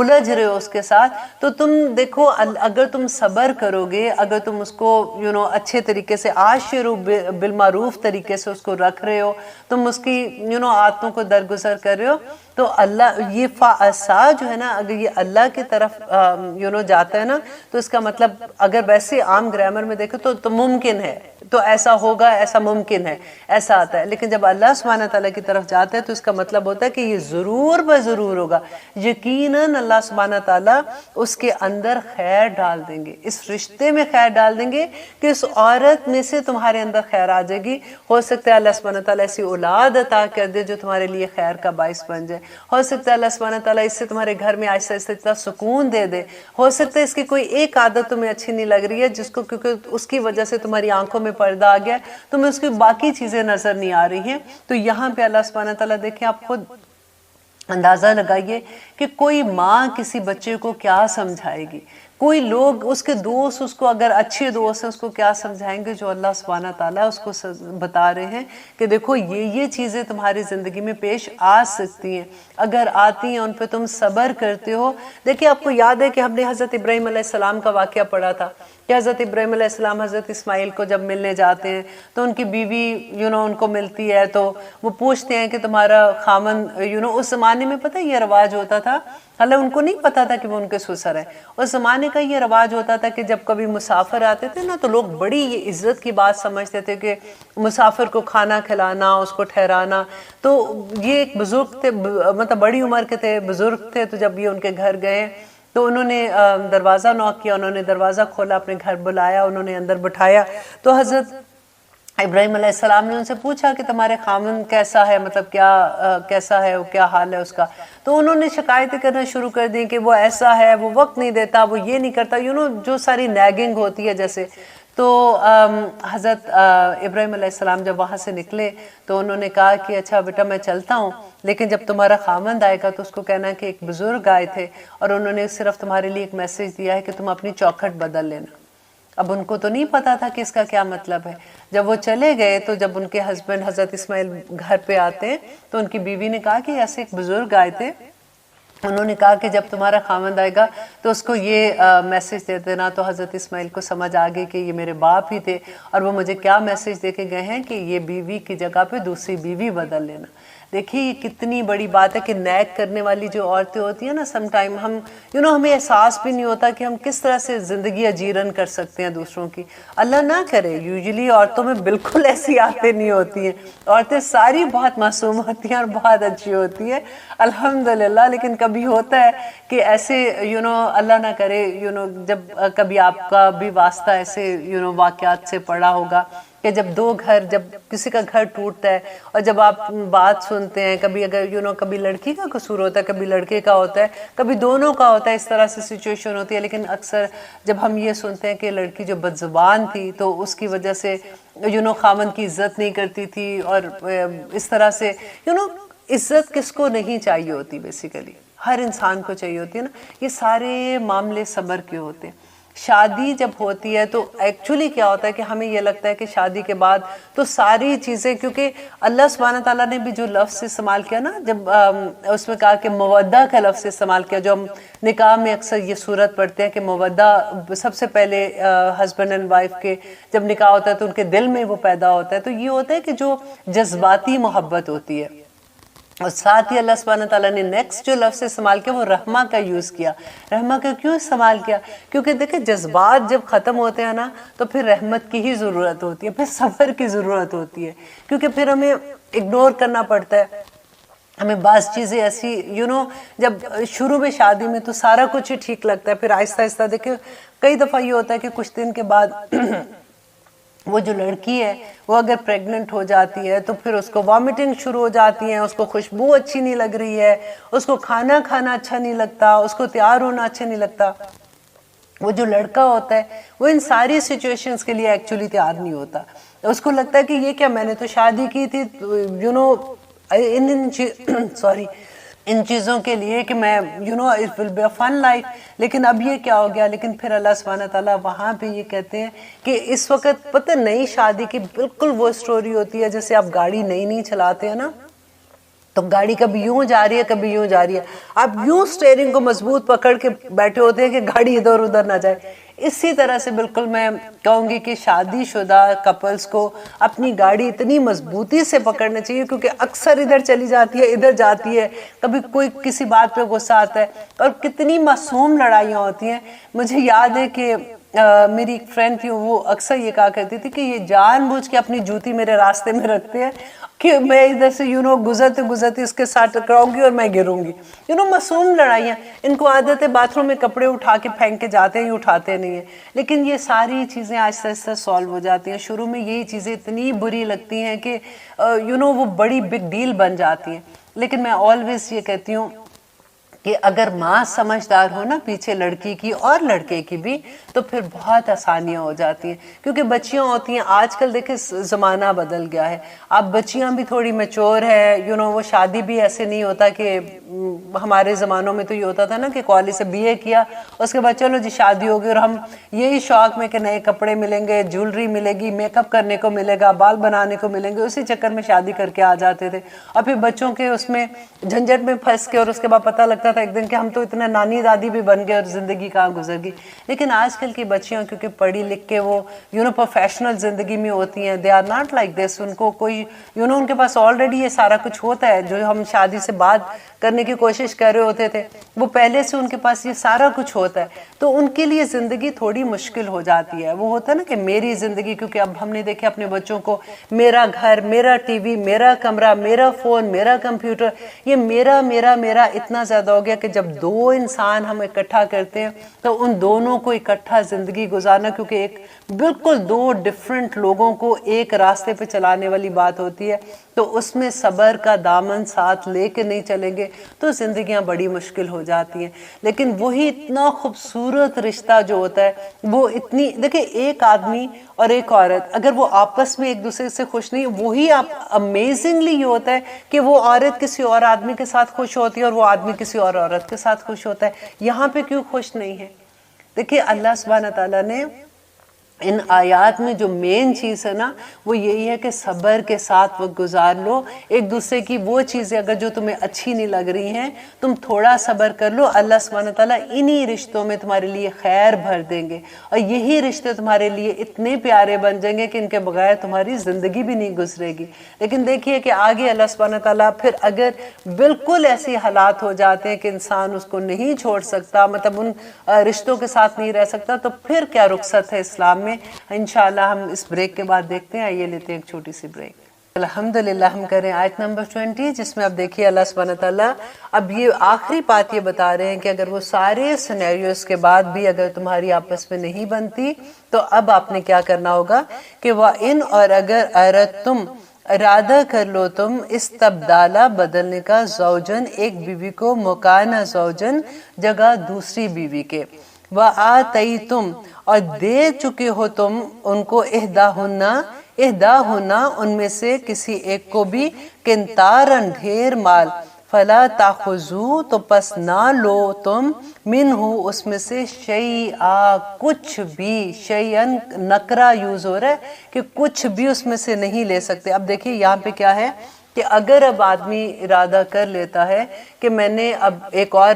الجھ رہے ہو اس کے ساتھ، تو تم دیکھو اگر تم صبر کرو گے، اگر تم اس کو اچھے طریقے سے عاشروا بالمعروف طریقے سے اس کو رکھ رہے ہو، تم اس کی عادتوں کو درگزر کر رہے ہو، تو اللہ یہ فَعَسَىٰ جو ہے نا، اگر یہ اللہ کی طرف جاتا ہے نا، تو اس کا مطلب اگر ویسے عام گرامر میں دیکھو تو ممکن ہے، تو ایسا ہوگا، ایسا ممکن ہے، ایسا آتا ہے. لیکن جب اللہ سبحانہ تعالیٰ کی طرف جاتا ہے تو اس کا مطلب ہوتا ہے کہ یہ ضرور بضرور ہوگا، یقیناً اللہ سبحانہ تعالیٰ اس کے اندر خیر ڈال دیں گے، اس رشتے میں خیر ڈال دیں گے کہ اس عورت میں سے تمہارے اندر خیر آ جائے گی. ہو سکتا ہے اللہ سبحانہ تعالیٰ ایسی اولاد عطا کر دے جو تمہارے لیے خیر کا باعث بن جائے. ہو سکتا ہے اللہ سبحانہ تعالیٰ اس سے تمہارے گھر میں آہستہ آہستہ اتنا سکون دے دے. ہو سکتا ہے اس کی کوئی ایک عادت تمہیں اچھی نہیں لگ رہی ہے، جس کو کیونکہ اس کی وجہ سے تمہاری آنکھوں میں پردہ آ گیا، تمہیں اس کی باقی چیزیں نظر نہیں آ رہی ہیں. تو یہاں پہ اللہ سبحانہ تعالیٰ دیکھیں، آپ خود اندازہ لگائیے کہ کوئی ماں کسی بچے کو کیا سمجھائے گی، کوئی لوگ اس کے دوست اس کو اگر اچھے دوست ہیں اس کو کیا سمجھائیں گے، جو اللہ سبحانہ تعالیٰ اس کو بتا رہے ہیں کہ دیکھو یہ چیزیں تمہاری زندگی میں پیش آ سکتی ہیں، اگر آتی ہیں ان پہ تم صبر کرتے ہو. دیکھیں آپ کو یاد ہے کہ ہم نے حضرت ابراہیم علیہ السلام کا واقعہ پڑھا تھا کہ حضرت ابراہیم علیہ السلام حضرت اسماعیل کو جب ملنے جاتے ہیں تو ان کی بیوی ان کو ملتی ہے تو وہ پوچھتے ہیں کہ تمہارا خامن اس زمانے میں پتہ یہ رواج ہوتا تھا، حالانکہ ان کو نہیں پتا تھا کہ وہ ان کے سسر ہیں. اس زمانے کا یہ رواج ہوتا تھا کہ جب کبھی مسافر آتے تھے نا تو لوگ بڑی یہ عزت کی بات سمجھتے تھے کہ مسافر کو کھانا کھلانا، اس کو ٹھہرانا. تو یہ ایک بزرگ تھے، مطلب بڑی عمر کے تھے، بزرگ تھے، تو جب یہ ان کے گھر گئے تو انہوں نے دروازہ نوک کیا، انہوں نے دروازہ کھولا، اپنے گھر بلایا، انہوں نے اندر بٹھایا. تو حضرت ابراہیم علیہ السلام نے ان سے پوچھا کہ تمہارے خامن کیسا ہے، مطلب کیسا ہے، کیا حال ہے اس کا. تو انہوں نے شکایتیں کرنا شروع کر دی کہ وہ ایسا ہے، وہ وقت نہیں دیتا، وہ یہ نہیں کرتا، جو ساری نیگنگ ہوتی ہے جیسے. تو حضرت ابراہیم علیہ السلام جب وہاں سے نکلے تو انہوں نے کہا کہ اچھا بیٹا میں چلتا ہوں، لیکن جب تمہارا خامند آئے گا تو اس کو کہنا کہ ایک بزرگ آئے تھے اور انہوں نے صرف تمہارے لیے ایک میسج دیا ہے کہ تم اپنی چوکھٹ بدل لینا. اب ان کو تو نہیں پتا تھا کہ اس کا کیا مطلب ہے. جب وہ چلے گئے تو جب ان کے ہسبینڈ حضرت اسماعیل گھر پہ آتے ہیں تو ان کی بیوی نے کہا کہ ایسے ایک بزرگ آئے تھے، انہوں نے کہا کہ جب تمہارا خامند آئے گا تو اس کو یہ میسج دے دینا. تو حضرت اسماعیل کو سمجھ آ گئی کہ یہ میرے باپ ہی تھے اور وہ مجھے کیا میسج دے کے گئے ہیں کہ یہ بیوی کی جگہ پہ دوسری بیوی بدل لینا. دیکھیے یہ کتنی بڑی بات ہے کہ نیک کرنے والی جو عورتیں ہوتی ہیں نا، سم ٹائم ہم ہمیں احساس بھی نہیں ہوتا کہ ہم کس طرح سے زندگی اجیرن کر سکتے ہیں دوسروں کی. اللہ نہ کرے، یوزلی عورتوں میں بالکل ایسی عادتیں نہیں ہوتی ہیں، عورتیں ساری بہت معصوم ہوتی ہیں اور بہت اچھی ہوتی ہیں الحمدللہ. لیکن کبھی ہوتا ہے کہ ایسے اللہ نہ کرے جب کبھی آپ کا بھی واسطہ ایسے واقعات سے پڑا ہوگا کہ جب جب کسی کا گھر ٹوٹتا ہے اور جب آپ بات سنتے ہیں، کبھی اگر کبھی لڑکی کا قصور ہوتا ہے، کبھی لڑکے کا ہوتا ہے، کبھی دونوں کا ہوتا ہے، اس طرح سے سچویشن ہوتی ہے. لیکن اکثر جب ہم یہ سنتے ہیں کہ لڑکی جو بدزبان تھی تو اس کی وجہ سے خامن کی عزت نہیں کرتی تھی اور اس طرح سے عزت کس کو نہیں چاہیے ہوتی؟ بیسیکلی ہر انسان کو چاہیے ہوتی ہے نا. یہ سارے معاملے صبر کے ہوتے ہیں. شادی جب ہوتی ہے تو ایکچولی کیا ہوتا ہے کہ ہمیں یہ لگتا ہے کہ شادی کے بعد تو ساری چیزیں، کیونکہ اللہ سبحانہ تعالیٰ نے بھی جو لفظ استعمال کیا نا، جب اس میں کہا کہ مودہ کا لفظ استعمال کیا، جو ہم نکاح میں اکثر یہ صورت پڑھتے ہیں کہ مودہ سب سے پہلے ہسبینڈ اینڈ وائف کے جب نکاح ہوتا ہے تو ان کے دل میں وہ پیدا ہوتا ہے. تو یہ ہوتا ہے کہ جو جذباتی محبت ہوتی ہے. اور ساتھ ہی اللہ سبحانہ تعالیٰ نے نیکسٹ جو لفظ استعمال کیا وہ رحمہ کا یوز کیا. رحمہ کا کیوں استعمال کیا؟ کیونکہ دیکھیں جذبات جب ختم ہوتے ہیں نا تو پھر رحمت کی ہی ضرورت ہوتی ہے، پھر صبر کی ضرورت ہوتی ہے، کیونکہ پھر ہمیں اگنور کرنا پڑتا ہے. ہمیں بعض چیزیں ایسی جب شروع میں شادی میں تو سارا کچھ ہی ٹھیک لگتا ہے، پھر آہستہ آہستہ دیکھیں کئی دفعہ یہ ہوتا ہے کہ کچھ دن کے بعد وہ جو لڑکی ہے وہ اگر پریگننٹ ہو جاتی ہے تو پھر اس کو وامٹنگ شروع ہو جاتی ہیں، اس کو خوشبو اچھی نہیں لگ رہی ہے، اس کو کھانا کھانا اچھا نہیں لگتا، اس کو تیار ہونا اچھا نہیں لگتا. وہ جو لڑکا ہوتا ہے وہ ان ساری سچویشنز کے لیے ایکچولی تیار نہیں ہوتا. اس کو لگتا ہے کہ یہ کیا، میں نے تو شادی کی تھی ان چیزوں کے لیے کہ میں it will be a fun life، لیکن اب یہ کیا ہو گیا. لیکن پھر اللہ سبحانہ تعالیٰ وہاں پہ یہ کہتے ہیں کہ اس وقت پتہ نئی شادی کی بالکل وہ سٹوری ہوتی ہے جیسے آپ گاڑی نئی چلاتے ہیں نا، تو گاڑی کبھی یوں جا رہی ہے کبھی یوں جا رہی ہے، آپ یوں سٹیئرنگ کو مضبوط پکڑ کے بیٹھے ہوتے ہیں کہ گاڑی ادھر ادھر نہ جائے. اسی طرح سے بالکل میں کہوں گی کہ شادی شدہ کپلز کو اپنی گاڑی اتنی مضبوطی سے پکڑنا چاہیے، کیونکہ اکثر ادھر چلی جاتی ہے ادھر جاتی ہے، کبھی کوئی کسی بات پہ غصہ آتا ہے، اور کتنی معصوم لڑائیاں ہوتی ہیں. مجھے یاد ہے کہ میری ایک فرینڈ تھی، وہ اکثر یہ کہا کرتی تھی کہ یہ جان بوجھ کے اپنی جوتی میرے راستے میں رکھتے ہیں کہ میں ادھر سے گزرتے اس کے ساتھ ٹکراؤں گی اور میں گروں گی. معصوم لڑائیاں. ان کو عادت ہے باتھ روم میں کپڑے اٹھا کے پھینک کے جاتے ہیں، یہ اٹھاتے نہیں ہیں. لیکن یہ ساری چیزیں آہستہ آہستہ سالو ہو جاتی ہیں. شروع میں یہی چیزیں اتنی بری لگتی ہیں کہ وہ بڑی بگ ڈیل بن جاتی ہیں. لیکن میں آلویز یہ کہتی ہوں کہ اگر ماں سمجھدار ہو نا پیچھے لڑکی کی اور لڑکے کی بھی، تو پھر بہت آسانیاں ہو جاتی ہیں. کیونکہ بچیاں ہوتی ہیں آج کل دیکھیں زمانہ بدل گیا ہے، اب بچیاں بھی تھوڑی میچور ہے، وہ شادی بھی ایسے نہیں ہوتا کہ ہمارے زمانوں میں تو یہ ہوتا تھا نا کہ کالج سے BA کیا اس کے بعد چلو جی شادی ہوگی، اور ہم یہی شوق میں کہ نئے کپڑے ملیں گے، جولری ملے گی، میک اپ کرنے کو ملے گا، بال بنانے کو ملیں گے، اسی چکر میں شادی کر کے آ جاتے تھے. اور پھر بچوں کے اس میں جھنجٹ میں پھنس کے اور اس کے بعد پتہ لگتا تھا ایک دن کہ ہم تو اتنا نانی دادی بھی بن گئے اور زندگی کہاں گزر گئی. لیکن آج کل کی بچیاں کیونکہ پڑھی لکھ کے وہ پروفیشنل زندگی میں ہوتی ہیں، they are not like this. ان کو کوئی ان کے پاس آلریڈی یہ سارا کچھ ہوتا ہے جو ہم شادی سے بات کرنے کی کوشش کر رہے ہوتے تھے، وہ پہلے سے ان کے پاس یہ سارا کچھ ہوتا ہے. تو ان کے لیے زندگی تھوڑی مشکل ہو جاتی ہے. وہ ہوتا ہے نا کہ میری زندگی، کیونکہ اب ہم نے دیکھے اپنے بچوں کو میرا گھر، میرا ٹی وی، میرا کمرہ، میرا فون، میرا کمپیوٹر، یہ میرا میرا میرا اتنا زیادہ ہو گیا کہ جب دو انسان ہم اکٹھا کرتے ہیں تو ان دونوں کو اکٹھا زندگی گزارنا، کیونکہ ایک بالکل دو ڈیفرنٹ لوگوں کو ایک راستے پہ چلانے والی بات ہوتی ہے، تو اس میں صبر کا دامن ساتھ لے کے نہیں چلیں گے تو زندگیاں بڑی مشکل ہو جاتی ہیں. لیکن وہی اتنا خوبصورت رشتہ جو ہوتا ہے وہ اتنی، دیکھیں ایک آدمی اور ایک عورت اگر وہ آپس میں ایک دوسرے سے خوش نہیں، وہی آپ امیزنگلی یہ ہوتا ہے کہ وہ عورت کسی اور آدمی کے ساتھ خوش ہوتی ہے اور وہ آدمی کسی اور عورت کے ساتھ خوش ہوتا ہے. یہاں پہ کیوں خوش نہیں ہے؟ دیکھیں اللہ سبحانہ تعالیٰ نے ان آیات میں جو مین چیز ہے نا وہ یہی ہے کہ صبر کے ساتھ وقت گزار لو. ایک دوسرے کی وہ چیزیں اگر جو تمہیں اچھی نہیں لگ رہی ہیں تم تھوڑا صبر کر لو. اللہ سبحانہ تعالیٰ انہی رشتوں میں تمہارے لیے خیر بھر دیں گے اور یہی رشتے تمہارے لیے اتنے پیارے بن جائیں گے کہ ان کے بغیر تمہاری زندگی بھی نہیں گزرے گی. لیکن دیکھیے کہ آگے اللہ سبحانہ تعالیٰ پھر اگر بالکل ایسی حالات ہو جاتے ہیں کہ انسان اس کو نہیں چھوڑ سکتا، مطلب ان رشتوں کے ساتھ نہیں رہ سکتا، تو پھر کیا رخصت ہے اسلام میں؟ انشاءاللہ ہم اس بریک کے بعد دیکھتے ہیں. آئیے لیتے ہیں ایک چھوٹی سی بریک. الحمدللہ ہم کریں آیت نمبر 20، جس میں اب دیکھیے اللہ سبحانہ تعالیٰ اب یہ آخری بات یہ بتا رہے ہیں کہ اگر وہ سارے سینیریوز کے بعد بھی اگر تمہاری آپس میں نہیں بنتی تو اب آپ نے کیا کرنا ہوگا کہ وَإِنْ، اور اگر اردتم ارادہ کر لو تم استبدالہ بدلنے کا، زوجن ایک بیوی کو، مکانہ زوجن جگہ دوسری بیوی کے، وَآتَيْتُمْ اور دے چکے ہو تم ان کو، احداہن احداہنا ان میں سے کسی ایک کو بھی قنطارن ڈھیر مال فلا تاخذو تو پس نہ لو تم منہو اس میں سے شیئا کچھ بھی، شیئن نکرہ یوز ہو رہا ہے کہ کچھ بھی اس میں سے نہیں لے سکتے۔ اب دیکھیے یہاں پہ کیا ہے کہ اگر اب آدمی ارادہ کر لیتا ہے کہ میں نے اب ایک اور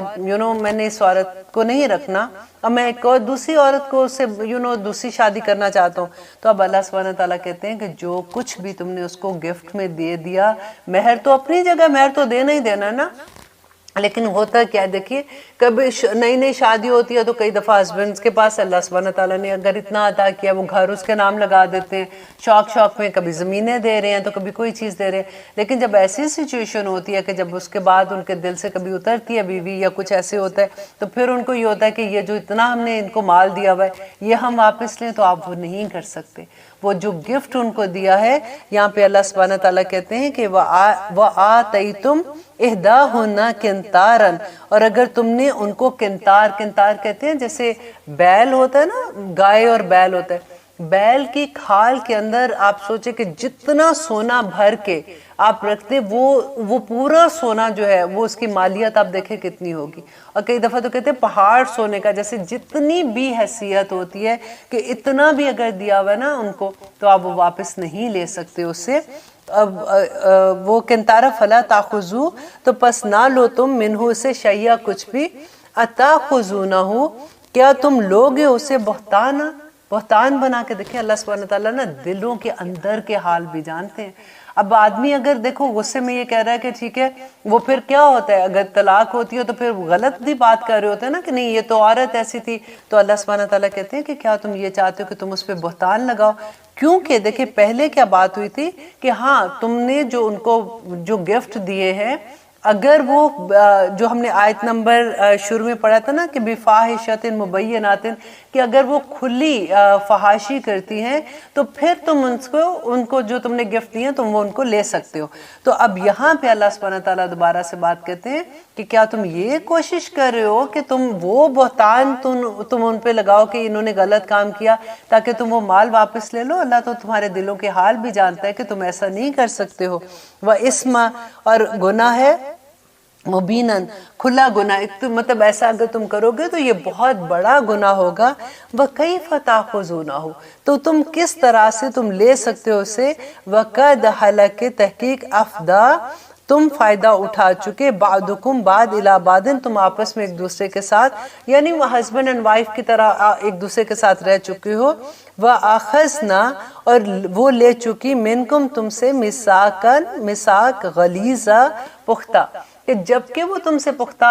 میں نے اس عورت کو نہیں رکھنا، اب میں ایک اور دوسری عورت کو اس سے دوسری شادی کرنا چاہتا ہوں، تو اب اللہ سبحانہ تعالیٰ کہتے ہیں کہ جو کچھ بھی تم نے اس کو گفٹ میں دے دیا، مہر تو اپنی جگہ مہر تو دینا ہی دینا نا، لیکن ہوتا کیا ہے دیکھیے کبھی نئی نئی شادی ہوتی ہے تو کئی دفعہ ہسبینڈز کے پاس اللہ سبحانہ تعالیٰ نے اگر اتنا عطا کیا وہ گھر اس کے نام لگا دیتے ہیں، شوق میں کبھی زمینیں دے رہے ہیں تو کبھی کوئی چیز دے رہے ہیں، لیکن جب ایسی سچویشن ہوتی ہے کہ جب اس کے بعد ان کے دل سے کبھی اترتی ہے بیوی یا کچھ ایسے ہوتا ہے تو پھر ان کو یہ ہوتا ہے کہ یہ جو اتنا ہم نے ان کو مال دیا ہوا ہے یہ ہم واپس لیں، تو آپ وہ نہیں کر سکتے۔ وہ جو گفٹ ان کو دیا ہے، یہاں پہ اللہ سبحانہ تعالیٰ کہتے ہیں کہ وَآتَيْتُمْ إِحْدَاهُنَّ قِنْطَارًا، اور اگر تم نے ان کو قنطار کہتے ہیں جیسے بیل ہوتا ہے نا، گائے اور بیل ہوتا ہے، بیل کی کھال کے اندر آپ سوچیں کہ جتنا سونا بھر کے آپ رکھتے وہ پورا سونا جو ہے وہ اس کی مالیت آپ دیکھیں کتنی ہوگی، اور کئی دفعہ تو کہتے ہیں پہاڑ سونے کا، جیسے جتنی بھی حیثیت ہوتی ہے کہ اتنا بھی اگر دیا ہوا ہے نا ان کو تو آپ وہ واپس نہیں لے سکتے اس سے۔ اب وہ قنطارہ فلا تاخذو تو پس نہ لو تم منہو سے شیئا کچھ بھی، اتاخذونہ کیا تم لوگے اسے بہتان بنا کے۔ دیکھیں اللہ سبحانہ تعالیٰ نا دلوں کے اندر کے حال بھی جانتے ہیں۔ اب آدمی اگر دیکھو غصے میں یہ کہہ رہا ہے کہ ٹھیک ہے، وہ پھر کیا ہوتا ہے اگر طلاق ہوتی ہے تو پھر غلط بھی بات کر رہے ہوتے ہیں نا کہ نہیں یہ تو عورت ایسی تھی، تو اللہ سبحانہ تعالیٰ کہتے ہیں کہ کیا تم یہ چاہتے ہو کہ تم اس پہ بہتان لگاؤ؟ کیونکہ دیکھیں پہلے کیا بات ہوئی تھی کہ ہاں تم نے جو ان کو جو گفٹ دیے ہیں، اگر وہ جو ہم نے آیت نمبر شروع میں پڑھا تھا نا کہ بفاحشۃ مبینات، کہ اگر وہ کھلی فحاشی کرتی ہیں تو پھر تم ان کو جو تم نے گفٹ دیے ہیں تم وہ ان کو لے سکتے ہو۔ تو اب یہاں پہ اللہ سبحانہ تعالیٰ دوبارہ سے بات کرتے ہیں کہ کیا تم یہ کوشش کر رہے ہو کہ تم وہ بہتان تم ان پہ لگاؤ کہ انہوں نے غلط کام کیا تاکہ تم وہ مال واپس لے لو؟ اللہ تو تمہارے دلوں کے حال بھی جانتا ہے کہ تم ایسا نہیں کر سکتے ہو۔ وَإِسْمَ، اور گناہ ہے مبیناً، کھلا گناہ، مطلب ایسا اگر تم کرو گے تو یہ بہت بڑا گناہ ہوگا۔ وَكَيْفَ تَأْخُذُونَهُ، تو تم کس طرح سے تم لے سکتے ہو اسے؟ وَقَدْ حَلَقَ، تحقیق افدا تم فائدہ اٹھا چکے، بعدکم بعد الی بعد، تم آپس میں ایک دوسرے کے ساتھ، یعنی وہ ہسبینڈ اینڈ وائف کی طرح ایک دوسرے کے ساتھ رہ چکے ہو۔ وَأَخَذْنَا، اور وہ لے چکی، منکم تم سے، میثاق غلیظا، پختہ، کہ جبکہ وہ تم سے پختہ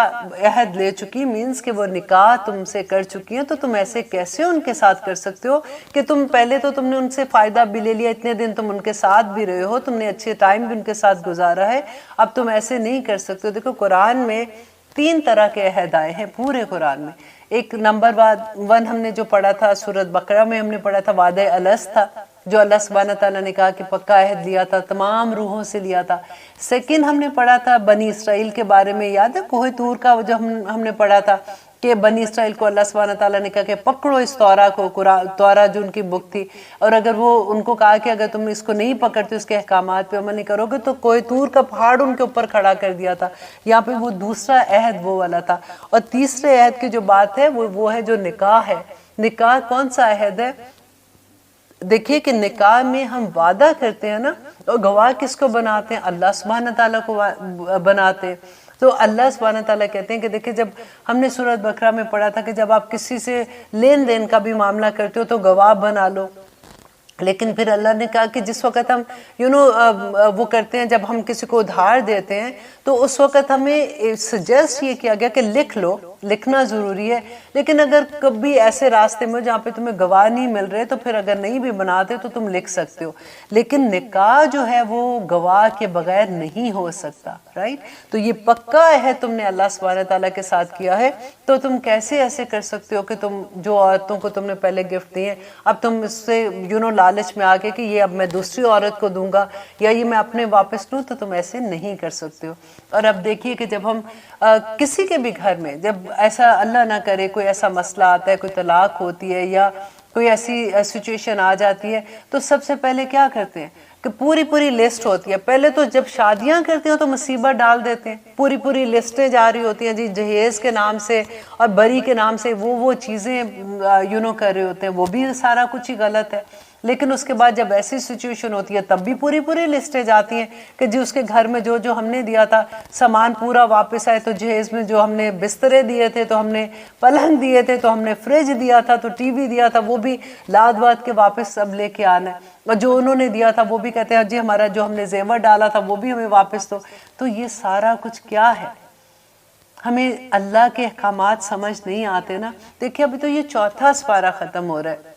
عہد لے چکی، مینز کہ وہ نکاح تم سے کر چکی ہیں، تو تم ایسے کیسے ان کے ساتھ کر سکتے ہو کہ تم پہلے تو تم نے ان سے فائدہ بھی لے لیا، اتنے دن تم ان کے ساتھ بھی رہے ہو، تم نے اچھے ٹائم بھی ان کے ساتھ گزارا ہے، اب تم ایسے نہیں کر سکتے ہو۔ دیکھو قرآن میں 3 طرح کے عہد آئے ہیں پورے قرآن میں۔ ایک نمبر 1 ہم نے جو پڑھا تھا سورۃ بقرہ میں، ہم نے پڑھا تھا وعدہ الست تھا، جو اللہ سبحانہ تعالیٰ نے کہا کہ پکا عہد لیا تھا، تمام روحوں سے لیا تھا۔ سیکنڈ ہم نے پڑھا تھا بنی اسرائیل کے بارے میں، یاد ہے کوہ طور کا جو ہم نے پڑھا تھا کہ بنی اسرائیل کو اللہ سبحانہ تعالیٰ نے کہا کہ پکڑو اس تورا کو، تورا جو ان کی بک تھی، اور اگر وہ ان کو کہا کہ اگر تم اس کو نہیں پکڑتے، اس کے احکامات پہ عمل نہیں کرو گے تو کوہ طور کا پہاڑ ان کے اوپر کھڑا کر دیا تھا۔ یہاں پہ وہ دوسرا عہد وہ والا تھا۔ اور تیسرے عہد کی جو بات ہے وہ ہے جو نکاح ہے۔ نکاح کون سا عہد ہے؟ دیکھیے کہ نکاح میں ہم وعدہ کرتے ہیں نا، اور گواہ کس کو بناتے ہیں؟ اللہ سبحانہ تعالیٰ کو بناتے ہیں۔ تو اللہ سبحانہ تعالیٰ کہتے ہیں کہ دیکھیں جب ہم نے سورۃ بقرہ میں پڑھا تھا کہ جب آپ کسی سے لین دین کا بھی معاملہ کرتے ہو تو گواہ بنا لو، لیکن پھر اللہ نے کہا کہ جس وقت ہم وہ کرتے ہیں، جب ہم کسی کو ادھار دیتے ہیں تو اس وقت ہمیں سجیسٹ یہ کیا گیا کہ لکھ لو، لکھنا ضروری ہے، لیکن اگر کبھی ایسے راستے میں جہاں پہ تمہیں گواہ نہیں مل رہے تو پھر اگر نہیں بھی بناتے تو تم لکھ سکتے ہو، لیکن نکاح جو ہے وہ گواہ کے بغیر نہیں ہو سکتا، رائٹ؟ تو یہ پکا ہے تم نے اللہ سبحانہ تعالیٰ کے ساتھ کیا ہے، تو تم کیسے ایسے کر سکتے ہو کہ تم جو عورتوں کو تم نے پہلے گفٹ دیے اب تم اس سے لالچ میں آگے کہ یہ اب میں دوسری عورت کو دوں گا یا یہ میں اپنے واپس لوں، تو تم ایسے نہیں کر سکتے ہو۔ اور اب دیکھیے کہ جب ہم کسی کے بھی گھر میں جب ایسا اللہ نہ کرے کوئی ایسا مسئلہ آتا ہے، کوئی طلاق ہوتی ہے یا کوئی ایسی سچویشن آ جاتی ہے تو سب سے پہلے کیا کرتے ہیں کہ پوری لسٹ ہوتی ہے. پہلے تو جب شادیاں کرتے ہیں تو مصیبت ڈال دیتے ہیں, پوری لسٹیں جاری ہوتی ہیں جی, جہیز کے نام سے اور بری کے نام سے وہ چیزیں کر رہے ہوتے ہیں, وہ بھی سارا کچھ ہی غلط ہے. لیکن اس کے بعد جب ایسی سچویشن ہوتی ہے تب بھی پوری لسٹیں جاتی ہیں کہ جی اس کے گھر میں جو ہم نے دیا تھا سامان پورا واپس آئے, تو جہیز میں جو ہم نے بسترے دیے تھے, تو ہم نے پلنگ دیے تھے, تو ہم نے فریج دیا تھا, تو ٹی وی دیا تھا, وہ بھی لاد واد کے واپس سب لے کے آنا ہے. اور جو انہوں نے دیا تھا وہ بھی کہتے ہیں جی ہمارا جو ہم نے زیور ڈالا تھا وہ بھی ہمیں واپس دو. تو یہ سارا کچھ کیا ہے؟ ہمیں اللہ کے احکامات سمجھ نہیں آتے نا. دیکھیں ابھی تو یہ 4تھا سپارہ ختم ہو رہا ہے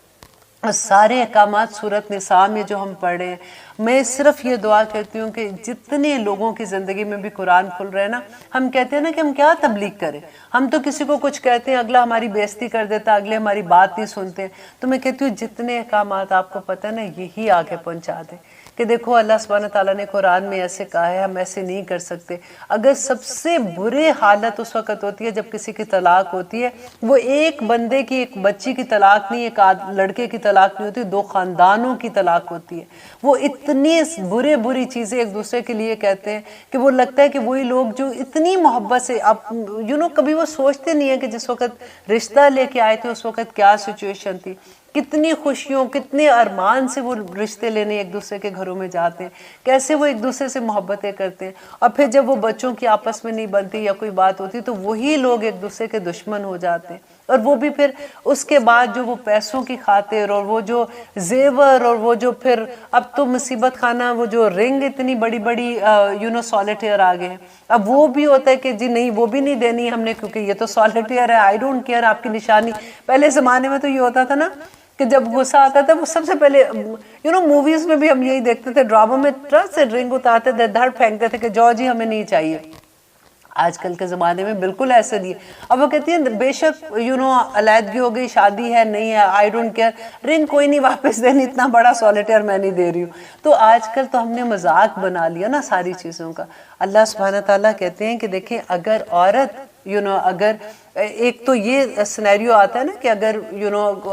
اور سارے احکامات سورۃ نساء میں جو ہم پڑھے ہیں, میں صرف یہ دعا کرتی ہوں کہ جتنے لوگوں کی زندگی میں بھی قرآن کھل رہے ہیں نا, ہم کہتے ہیں نا کہ ہم کیا تبلیغ کریں, ہم تو کسی کو کچھ کہتے ہیں اگلا ہماری بےعزتی کر دیتا, اگلے ہماری بات نہیں سنتے ہیں. تو میں کہتی ہوں جتنے احکامات آپ کو پتہ ہے نا یہی آگے پہنچا دیں کہ دیکھو اللہ سبحانہ تعالیٰ نے قرآن میں ایسے کہا ہے, ہم ایسے نہیں کر سکتے. اگر سب سے برے حالت اس وقت ہوتی ہے جب کسی کی طلاق ہوتی ہے, وہ ایک بندے کی, ایک بچی کی طلاق نہیں, ایک لڑکے کی طلاق نہیں ہوتی, 2 خاندانوں کی طلاق ہوتی ہے. وہ اتنی بری چیزیں ایک دوسرے کے لیے کہتے ہیں کہ وہ لگتا ہے کہ وہی لوگ جو اتنی محبت سے اب کبھی وہ سوچتے نہیں ہیں کہ جس وقت رشتہ لے کے آئے تھے اس وقت کیا سچویشن تھی, کتنی خوشیوں کتنے ارمان سے وہ رشتے لینے ایک دوسرے کے گھروں میں جاتے ہیں, کیسے وہ ایک دوسرے سے محبتیں کرتے ہیں. اور پھر جب وہ بچوں کی آپس میں نہیں بنتی یا کوئی بات ہوتی تو وہی لوگ ایک دوسرے کے دشمن ہو جاتے ہیں. اور وہ بھی پھر اس کے بعد جو وہ پیسوں کی خاطر اور وہ جو زیور اور وہ جو پھر اب تو مصیبت خانہ وہ جو رنگ اتنی بڑی سولیٹیئر آ گئے ہیں, اب وہ بھی ہوتا ہے کہ جی نہیں وہ بھی نہیں دینی ہم نے کیونکہ یہ تو سولیٹیئر ہے, آئی ڈونٹ کیئر آپ کی نشانی. پہلے زمانے میں تو یہ ہوتا تھا نا کہ جب غصہ آتا تھا وہ سب سے پہلے موویز میں بھی ہم یہی دیکھتے تھے, ڈراموں میں ٹرک سے رنگ اتارتے تھے, دھڑ پھینکتے تھے کہ جو جی ہمیں نہیں چاہیے. آج کل کے زمانے میں بالکل ایسے نہیں ہے. اب وہ کہتی ہیں بے شک علیحدگی ہو گئی, شادی ہے نہیں ہے, آئی ڈونٹ کیئر, رنگ کوئی نہیں واپس دینی, اتنا بڑا سولیٹیئر میں نہیں دے رہی ہوں. تو آج کل تو ہم نے مذاق بنا لیا نا ساری چیزوں کا. اللہ سبحانہ تعالیٰ کہتے ہیں کہ دیکھیں اگر عورت اگر ایک تو یہ سینیریو آتا ہے نا کہ اگر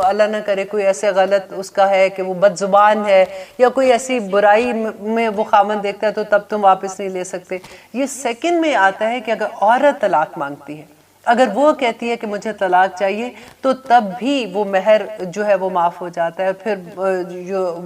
اللہ نہ کرے کوئی ایسے غلط اس کا ہے کہ وہ بد زبان ہے یا کوئی ایسی برائی میں وہ خامن دیکھتا ہے تو تب تم واپس نہیں لے سکتے. یہ سیکنڈ میں آتا ہے کہ اگر عورت طلاق مانگتی ہے, اگر وہ کہتی ہے کہ مجھے طلاق چاہیے تو تب بھی وہ مہر جو ہے وہ معاف ہو جاتا ہے. پھر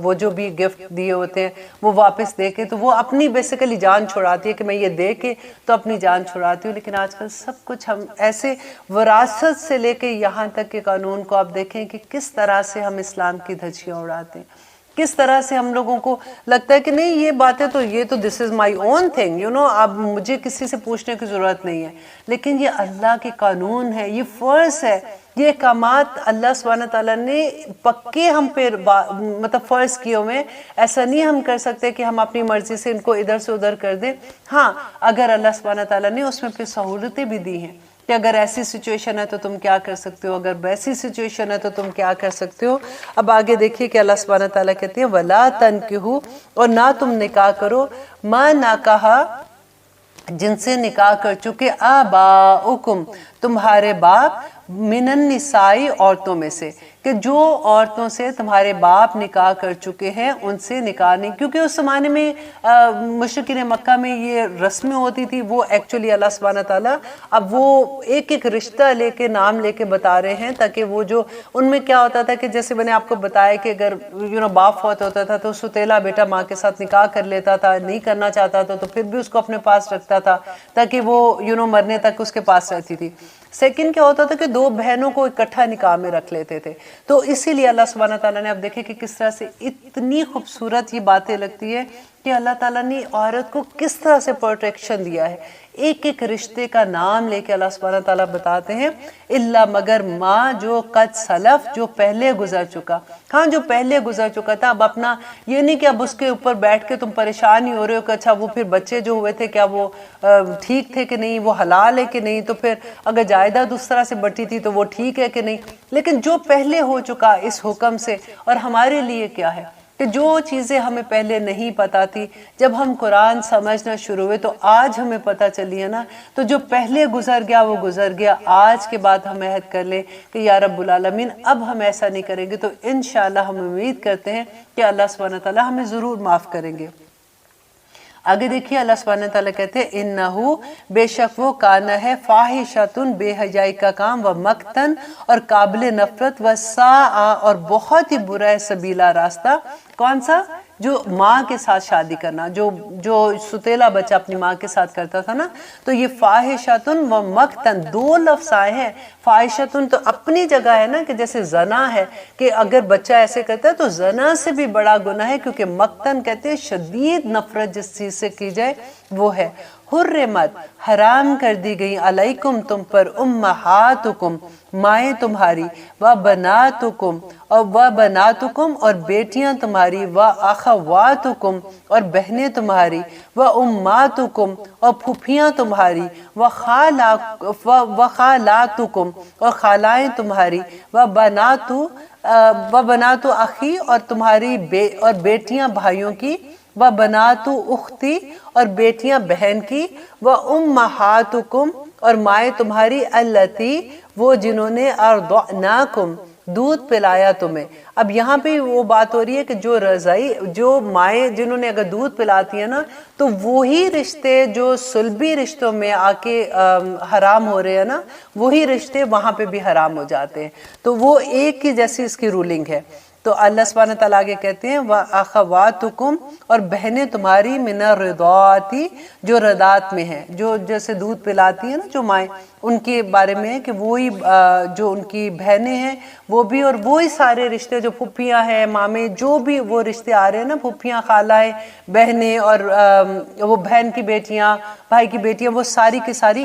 وہ جو بھی گفٹ دیے ہوتے ہیں وہ واپس دے کے تو وہ اپنی بیسیکلی جان چھڑاتی ہے کہ میں یہ دے کے تو اپنی جان چھڑاتی ہوں. لیکن آج کل سب کچھ ہم ایسے وراثت سے لے کے یہاں تک کے قانون کو آپ دیکھیں کہ کس طرح سے ہم اسلام کی دھجیاں اڑاتے ہیں, کس طرح سے ہم لوگوں کو لگتا ہے کہ نہیں یہ باتیں تو یہ تو دس از مائی اون تھنگ اب مجھے کسی سے پوچھنے کی ضرورت نہیں ہے. لیکن یہ اللہ کے قانون ہے, یہ فرض ہے, یہ احکامات اللہ سبحانہ تعالیٰ نے پکے ہم پہ مطلب فرض کیے ہوئے. ایسا نہیں ہم کر سکتے کہ ہم اپنی مرضی سے ان کو ادھر سے ادھر کر دیں. ہاں اگر اللہ سبحانہ تعالیٰ نے اس میں پھر سہولتیں بھی دی ہیں کہ اگر ایسی سچویشن ہے تو تم کیا کر سکتے ہو, اگر ویسی سچویشن ہے تو تم کیا کر سکتے ہو. اب آگے دیکھیے کہ اللہ سبحانہ تعالیٰ کہتے ہیں وَلَا تَنْكِحُوا, اور نہ تم نکاح کرو, مَا نَكَحَ, جن سے نکاح کر چکے, آباؤکم, تمہارے باپ, من النساء, عورتوں میں سے, کہ جو عورتوں سے تمہارے باپ نکاح کر چکے ہیں ان سے نکاح نہیں. کیونکہ اس زمانے میں مشرکین مکہ میں یہ رسمیں ہوتی تھی, وہ ایکچولی اللہ سبحانہ تعالیٰ اب وہ ایک ایک رشتہ لے کے نام لے کے بتا رہے ہیں تاکہ وہ جو ان میں کیا ہوتا تھا کہ جیسے میں نے آپ کو بتایا کہ اگر باپ فوت ہوتا تھا تو ستیلا بیٹا ماں کے ساتھ نکاح کر لیتا تھا, نہیں کرنا چاہتا تھا تو پھر بھی اس کو اپنے پاس رکھتا تھا تاکہ وہ مرنے تک اس کے پاس رہتی تھی. سیکنڈ کیا ہوتا تھا کہ 2 بہنوں کو اکٹھا نکاح میں رکھ لیتے تھے. تو اسی لیے اللہ سبحانہ تعالیٰ نے اب دیکھیں کہ کس طرح سے اتنی خوبصورت یہ باتیں لگتی ہے کہ اللہ تعالیٰ نے عورت کو کس طرح سے پروٹیکشن دیا ہے. ایک ایک رشتے کا نام لے کے اللہ سبحانہ تعالیٰ بتاتے ہیں, اللہ مگر ماں جو قد سلف, جو پہلے گزر چکا. ہاں جو پہلے گزر چکا تھا. اب اپنا یہ نہیں کہ اب اس کے اوپر بیٹھ کے تم پریشان ہی ہو رہے ہو کہ اچھا وہ پھر بچے جو ہوئے تھے کیا وہ ٹھیک تھے کہ نہیں, وہ حلال ہے کہ نہیں, تو پھر اگر جائیداد اس طرح سے بٹی تھی تو وہ ٹھیک ہے کہ نہیں. لیکن جو پہلے ہو چکا اس حکم سے, اور ہمارے لیے کیا ہے کہ جو چیزیں ہمیں پہلے نہیں پتہ تھی، جب ہم قرآن سمجھنا شروع ہوئے تو آج ہمیں پتہ چلی ہے نا، تو جو پہلے گزر گیا وہ گزر گیا، آج کے بعد ہم عہد کر لیں کہ یا رب العالمین اب ہم ایسا نہیں کریں گے، تو انشاءاللہ ہم امید کرتے ہیں کہ اللہ سبحانہ تعالیٰ ہمیں ضرور معاف کریں گے۔ آگے دیکھیے اللہ سبحانہ تعالیٰ کہتے ہیں انہو بے شک وہ کانا ہے فاحشۃ بے حیائی کا کام و مقتن اور قابل نفرت و ساء اور بہت ہی برا ہے سبیلا راستہ، کون سا؟ جو ماں کے ساتھ شادی کرنا، جو ستیلا بچہ اپنی ماں کے ساتھ کرتا تھا نا، تو یہ فاحشۃ و مقتن دو لفظ آئے ہیں۔ فاحشۃ تو اپنی جگہ ہے نا کہ جیسے زنا ہے کہ اگر بچہ ایسے کرتا ہے تو زنا سے بھی بڑا گناہ ہے، کیونکہ مقتن کہتے ہیں شدید نفرت جس چیز سے کی جائے وہ ہے۔ حرمت حرام کر دی گئی علیکم تم پر امہاتکم مائیں تمہاری و بناتکم اور بیٹیاں تمہاری و اخواتکم اور بہنیں تمہاری و اماتکم اور پھوپھیاں تمہاری و خالاتکم اور خالائیں تمہاری و بناتو اخی اور تمہاری اور بیٹیاں بھائیوں کی و بناتو اختی اور بیٹیاں بہن کی و امہاتکم اور مائیں تمہاری اللتی وہ جنہوں نے ارضعناکم دودھ پلایا تمہیں۔ اب یہاں پہ وہ بات ہو رہی ہے کہ جو رضائی جو مائیں جنہوں نے اگر دودھ پلاتی ہیں نا، تو وہی رشتے جو صلبی رشتوں میں آ کے حرام ہو رہے ہیں نا، وہی رشتے وہاں پہ بھی حرام ہو جاتے ہیں، تو وہ ایک ہی جیسی اس کی رولنگ ہے۔ تو اللہ سبحانہ تعالیٰ آگے کہتے ہیں وَأَخَوَاتُكُمْ اور بہنیں تمہاری مِنَ الرِّضَاعَةِ جو رضاعت میں ہیں، جو جیسے دودھ پلاتی ہیں نا جو مائیں، ان کے بارے میں ہے کہ وہی جو ان کی بہنیں ہیں وہ بھی، اور وہی سارے رشتے جو پھوپھیاں ہیں مامے جو بھی وہ رشتے آ رہے ہیں نا، پھوپھیاں خالائیں بہنیں اور وہ بہن کی بیٹیاں بھائی کی بیٹیاں، وہ ساری کی ساری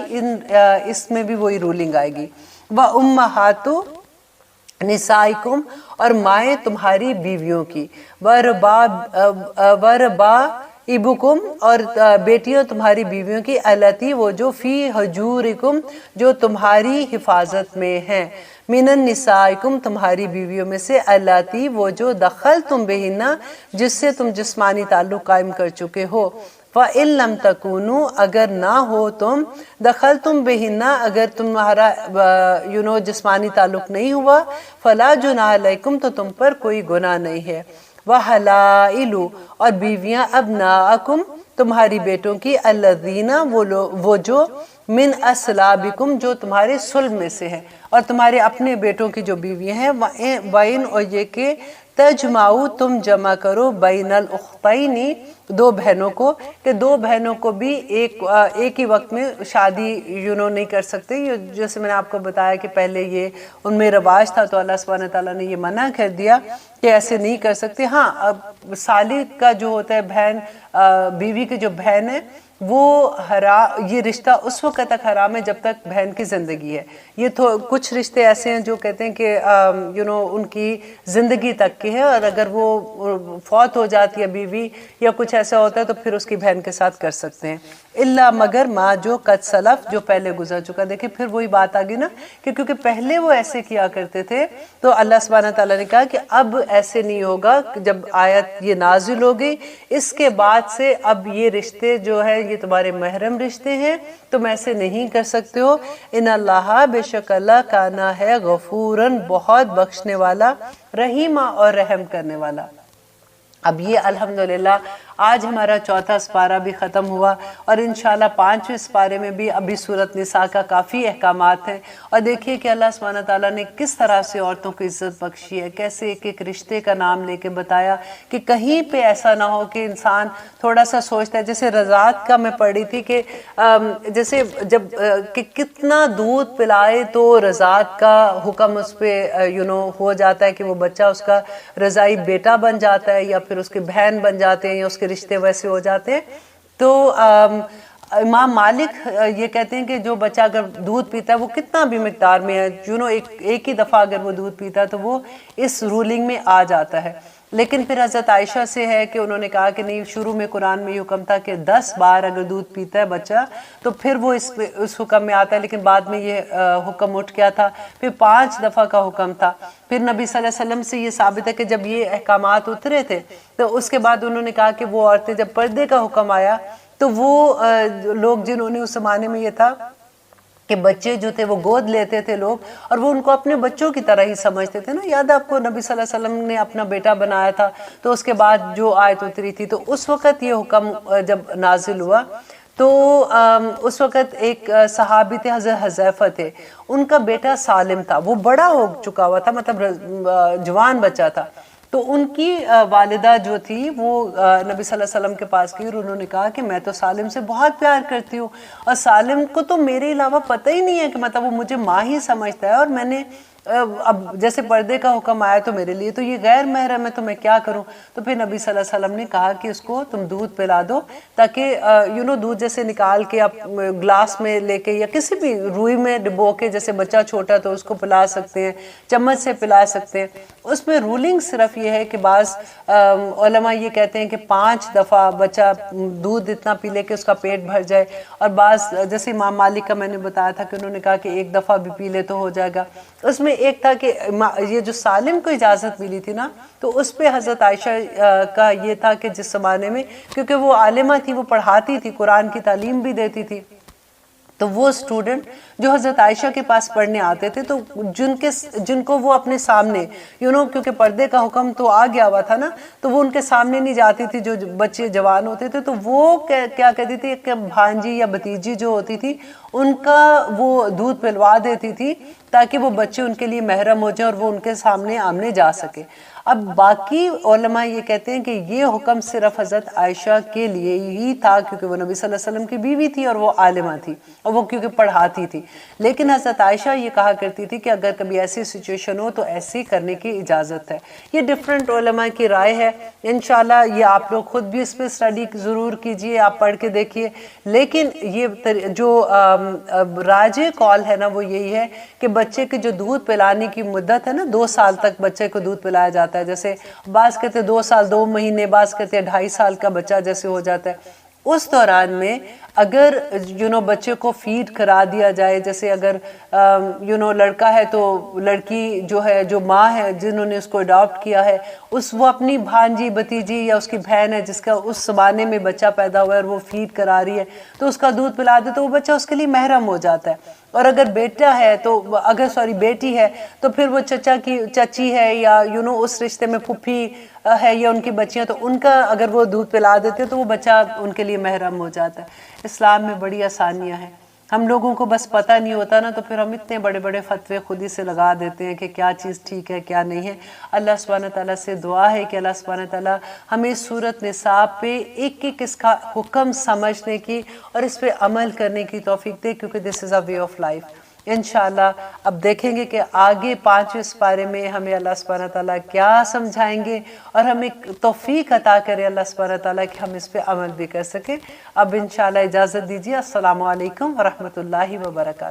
اس میں بھی وہی رولنگ آئے گی۔ وَأُمَّهَاتُ نسائکم اور مائیں تمہاری بیویوں کی، وربائبکم اور بیٹیاں تمہاری بیویوں کی، التی وہ جو فی حجورکم جو تمہاری حفاظت میں ہیں، من النسائکم تمہاری بیویوں میں سے، التی وہ جو دخلتم بہن جس سے تم جسمانی تعلق قائم کر چکے ہو، فَإِن لَمْ تَكُونُوا اگر نہ ہو تم، دخلتم بہن اگر تمہارا جسمانی تعلق نہیں ہوا، فَلَا جُنَاحَ عَلَيْكُمْ تو تم پر کوئی گناہ نہیں ہے۔ وَحَلَائِلُ اور بیویاں ابناءکم تمہاری بیٹوں کی، الذین وہ جو من اصلابکم جو تمہارے صلب میں سے ہیں، اور تمہارے اپنے بیٹوں کی جو بیویاں ہیں، وَإِن اور یہ کہ تجمعوا تم جمع کرو بین الاختین دو بہنوں کو، کہ دو بہنوں کو بھی ایک ہی وقت میں شادی نہیں کر سکتے، جیسے میں نے آپ کو بتایا کہ پہلے یہ ان میں رواج تھا، تو اللہ سبحانہ تعالیٰ نے یہ منع کر دیا کہ ایسے نہیں کر سکتے۔ ہاں اب سالی کا جو ہوتا ہے بہن بیوی کی جو بہن ہے وہ یہ رشتہ اس وقت تک حرام ہے جب تک بہن کی زندگی ہے۔ یہ کچھ رشتے ایسے ہیں جو کہتے ہیں کہ ان کی زندگی تک کے ہے، اور اگر وہ فوت ہو جاتی ہے بیوی یا کچھ ایسا ہوتا ہے تو پھر اس کی بہن کے ساتھ کر سکتے ہیں، الا مگر ما جو قد سلف جو پہلے گزر چکا۔ دیکھیں پھر وہی بات آ گئی نا کہ کیونکہ پہلے وہ ایسے کیا کرتے تھے، تو اللہ سبحانہ تعالیٰ نے کہا کہ اب ایسے نہیں ہوگا۔ جب آیت یہ نازل ہو گئی اس کے بعد سے اب یہ رشتے جو ہے یہ تمہارے محرم رشتے ہیں، تم ایسے نہیں کر سکتے ہو۔ ان اللہ بے شک اللہ کانا ہے غفوراً بہت بخشنے والا، رحیمہ اور رحم کرنے والا۔ اب یہ الحمدللہ آج ہمارا چوتھا سپارہ بھی ختم ہوا، اور انشاءاللہ 5ویں سپارے میں بھی ابھی سورۃ نساء کا کافی احکامات ہیں، اور دیکھیے کہ اللہ سبحانہ تعالیٰ نے کس طرح سے عورتوں کو عزت بخشی ہے، کیسے ایک ایک رشتے کا نام لے کے بتایا کہ کہیں پہ ایسا نہ ہو کہ انسان تھوڑا سا سوچتا ہے۔ جیسے رضاعت کا میں پڑھی تھی کہ جیسے جب کہ کتنا دودھ پلائے تو رضاعت کا حکم اس پہ ہو جاتا ہے کہ وہ بچہ اس کا رضائی بیٹا بن جاتا ہے، یا پھر اس کے بہن بن جاتے ہیں، یا اس کے رشتے ویسے ہو جاتے ہیں۔ تو امام مالک یہ کہتے ہیں کہ جو بچہ اگر دودھ پیتا ہے وہ کتنا بھی مقدار میں ہے، ایک ہی دفعہ اگر وہ دودھ پیتا ہے تو وہ اس رولنگ میں آ جاتا ہے۔ لیکن پھر حضرت عائشہ سے ہے کہ انہوں نے کہا کہ نہیں، شروع میں قرآن میں یہ حکم تھا کہ 10 بار اگر دودھ پیتا ہے بچہ تو پھر وہ اس حکم میں آتا ہے، لیکن بعد میں یہ حکم اٹھ گیا تھا، پھر 5 دفعہ کا حکم تھا۔ پھر نبی صلی اللہ علیہ وسلم سے یہ ثابت ہے کہ جب یہ احکامات اترے تھے تو اس کے بعد انہوں نے کہا کہ وہ عورتیں، جب پردے کا حکم آیا تو وہ لوگ جنہوں نے اس زمانے میں یہ تھا کہ بچے جو تھے وہ گود لیتے تھے لوگ، اور وہ ان کو اپنے بچوں کی طرح ہی سمجھتے تھے نا۔ یاد آپ کو نبی صلی اللہ علیہ وسلم نے اپنا بیٹا بنایا تھا، تو اس کے بعد جو آیت اتری تھی تو اس وقت یہ حکم جب نازل ہوا تو اس وقت ایک صحابی تھے، حضرت حذیفہ تھے، ان کا بیٹا سالم تھا، وہ بڑا ہو چکا ہوا تھا، مطلب جوان بچہ تھا۔ تو ان کی والدہ جو تھی وہ نبی صلی اللہ علیہ وسلم کے پاس گئی اور انہوں نے کہا کہ میں تو سالم سے بہت پیار کرتی ہوں، اور سالم کو تو میرے علاوہ پتہ ہی نہیں ہے کہ مطلب وہ مجھے ماں ہی سمجھتا ہے، اور میں نے اب جیسے پردے کا حکم آیا تو میرے لیے تو یہ غیر محرم ہے، تو میں کیا کروں؟ تو پھر نبی صلی اللہ علیہ وسلم نے کہا کہ اس کو تم دودھ پلا دو، تاکہ دودھ جیسے نکال کے آپ گلاس میں لے کے یا کسی بھی روئی میں ڈبو کے، جیسے بچہ چھوٹا تو اس کو پلا سکتے ہیں، چمچ سے پلا سکتے ہیں۔ اس میں رولنگ صرف یہ ہے کہ بعض علماء یہ کہتے ہیں کہ 5 دفعہ بچہ دودھ اتنا پی لے کہ اس کا پیٹ بھر جائے، اور بعض جیسے امام مالک کا میں نے بتایا تھا کہ انہوں نے کہا کہ 1 دفعہ بھی پی لے تو ہو جائے گا۔ اس میں ایک تھا کہ یہ جو سالم کو اجازت ملی تھی نا، تو اس پہ حضرت عائشہ کا یہ تھا کہ جس زمانے میں، کیونکہ وہ عالمہ تھی، وہ پڑھاتی تھی، قرآن کی تعلیم بھی دیتی تھی، تو وہ اسٹوڈنٹ جو حضرت عائشہ کے پاس پڑھنے آتے تھے تو جن کو وہ اپنے سامنے کیونکہ پردے کا حکم تو آ گیا ہوا تھا نا، تو وہ ان کے سامنے نہیں جاتی تھی، جو بچے جوان ہوتے تھے تو وہ کیا کہتی تھی کہ بھانجی یا بھتیجی جو ہوتی تھی ان کا وہ دودھ پلوا دیتی تھی تاکہ وہ بچے ان کے لیے محرم ہو جائیں اور وہ ان کے سامنے آمنے جا سکے۔ اب باقی علماء یہ کہتے ہیں کہ یہ حکم صرف حضرت عائشہ کے لیے ہی تھا، کیونکہ وہ نبی صلی اللہ علیہ وسلم کی بیوی تھی اور وہ عالمہ تھی، اور وہ کیونکہ پڑھاتی تھی۔ لیکن حضرت عائشہ یہ کہا کرتی تھی کہ اگر کبھی ایسی سچویشن ہو تو ایسی کرنے کی اجازت ہے۔ یہ ڈیفرنٹ علماء کی رائے ہے، انشاءاللہ یہ آپ لوگ خود بھی اس پہ اسٹڈی ضرور کیجئے، آپ پڑھ کے دیکھیے۔ لیکن یہ جو راجح قول ہے نا وہ یہی ہے کہ بچے کے جو دودھ پلانے کی مدت ہے نا، 2 سال تک بچے کو دودھ پلایا جاتا ہے، جیسے بعض کہتے ہیں 2 سال 2 مہینے، بعض کہتے ہیں 2.5 سال کا بچہ جیسے ہو جاتا ہے۔ اس دوران میں اگر بچے کو فیڈ کرا دیا جائے، جیسے اگر لڑکا ہے تو لڑکی جو ہے، جو ماں ہے جنہوں نے اس کو اڈاپٹ کیا ہے، وہ اپنی بھانجی بھتیجی یا اس کی بہن ہے جس کا اس زمانے میں بچہ پیدا ہوا ہے اور وہ فیڈ کرا رہی ہے تو اس کا دودھ پلا دے تو وہ بچہ اس کے لیے محرم ہو جاتا ہے۔ اور اگر بیٹا ہے تو بیٹی ہے تو پھر وہ چچا کی چچی ہے یا اس رشتے میں پھپھی ہے یا ان کی بچیاں، تو ان کا اگر وہ دودھ پلا دیتے تو وہ بچہ ان کے لیے محرم ہو جاتا ہے۔ اسلام میں بڑی آسانیاں ہیں، ہم لوگوں کو بس پتہ نہیں ہوتا نا، تو پھر ہم اتنے بڑے بڑے فتوے خود ہی سے لگا دیتے ہیں کہ کیا چیز ٹھیک ہے کیا نہیں ہے۔ اللہ سبحانہ تعالیٰ سے دعا ہے کہ اللہ سبحانہ تعالیٰ ہمیں سورۃ نساء پہ ایک ایک اس کا حکم سمجھنے کی اور اس پہ عمل کرنے کی توفیق دے، کیونکہ دس از اے وے آف لائف۔ انشاءاللہ اب دیکھیں گے کہ آگے 5ویں سپارے میں ہمیں اللہ سبحانہ تعالیٰ کیا سمجھائیں گے، اور ہمیں توفیق عطا کرے اللہ سبحانہ تعالیٰ کہ ہم اس پہ عمل بھی کر سکیں۔ اب انشاءاللہ اجازت دیجیے، السلام علیکم ورحمۃ اللہ وبرکاتہ۔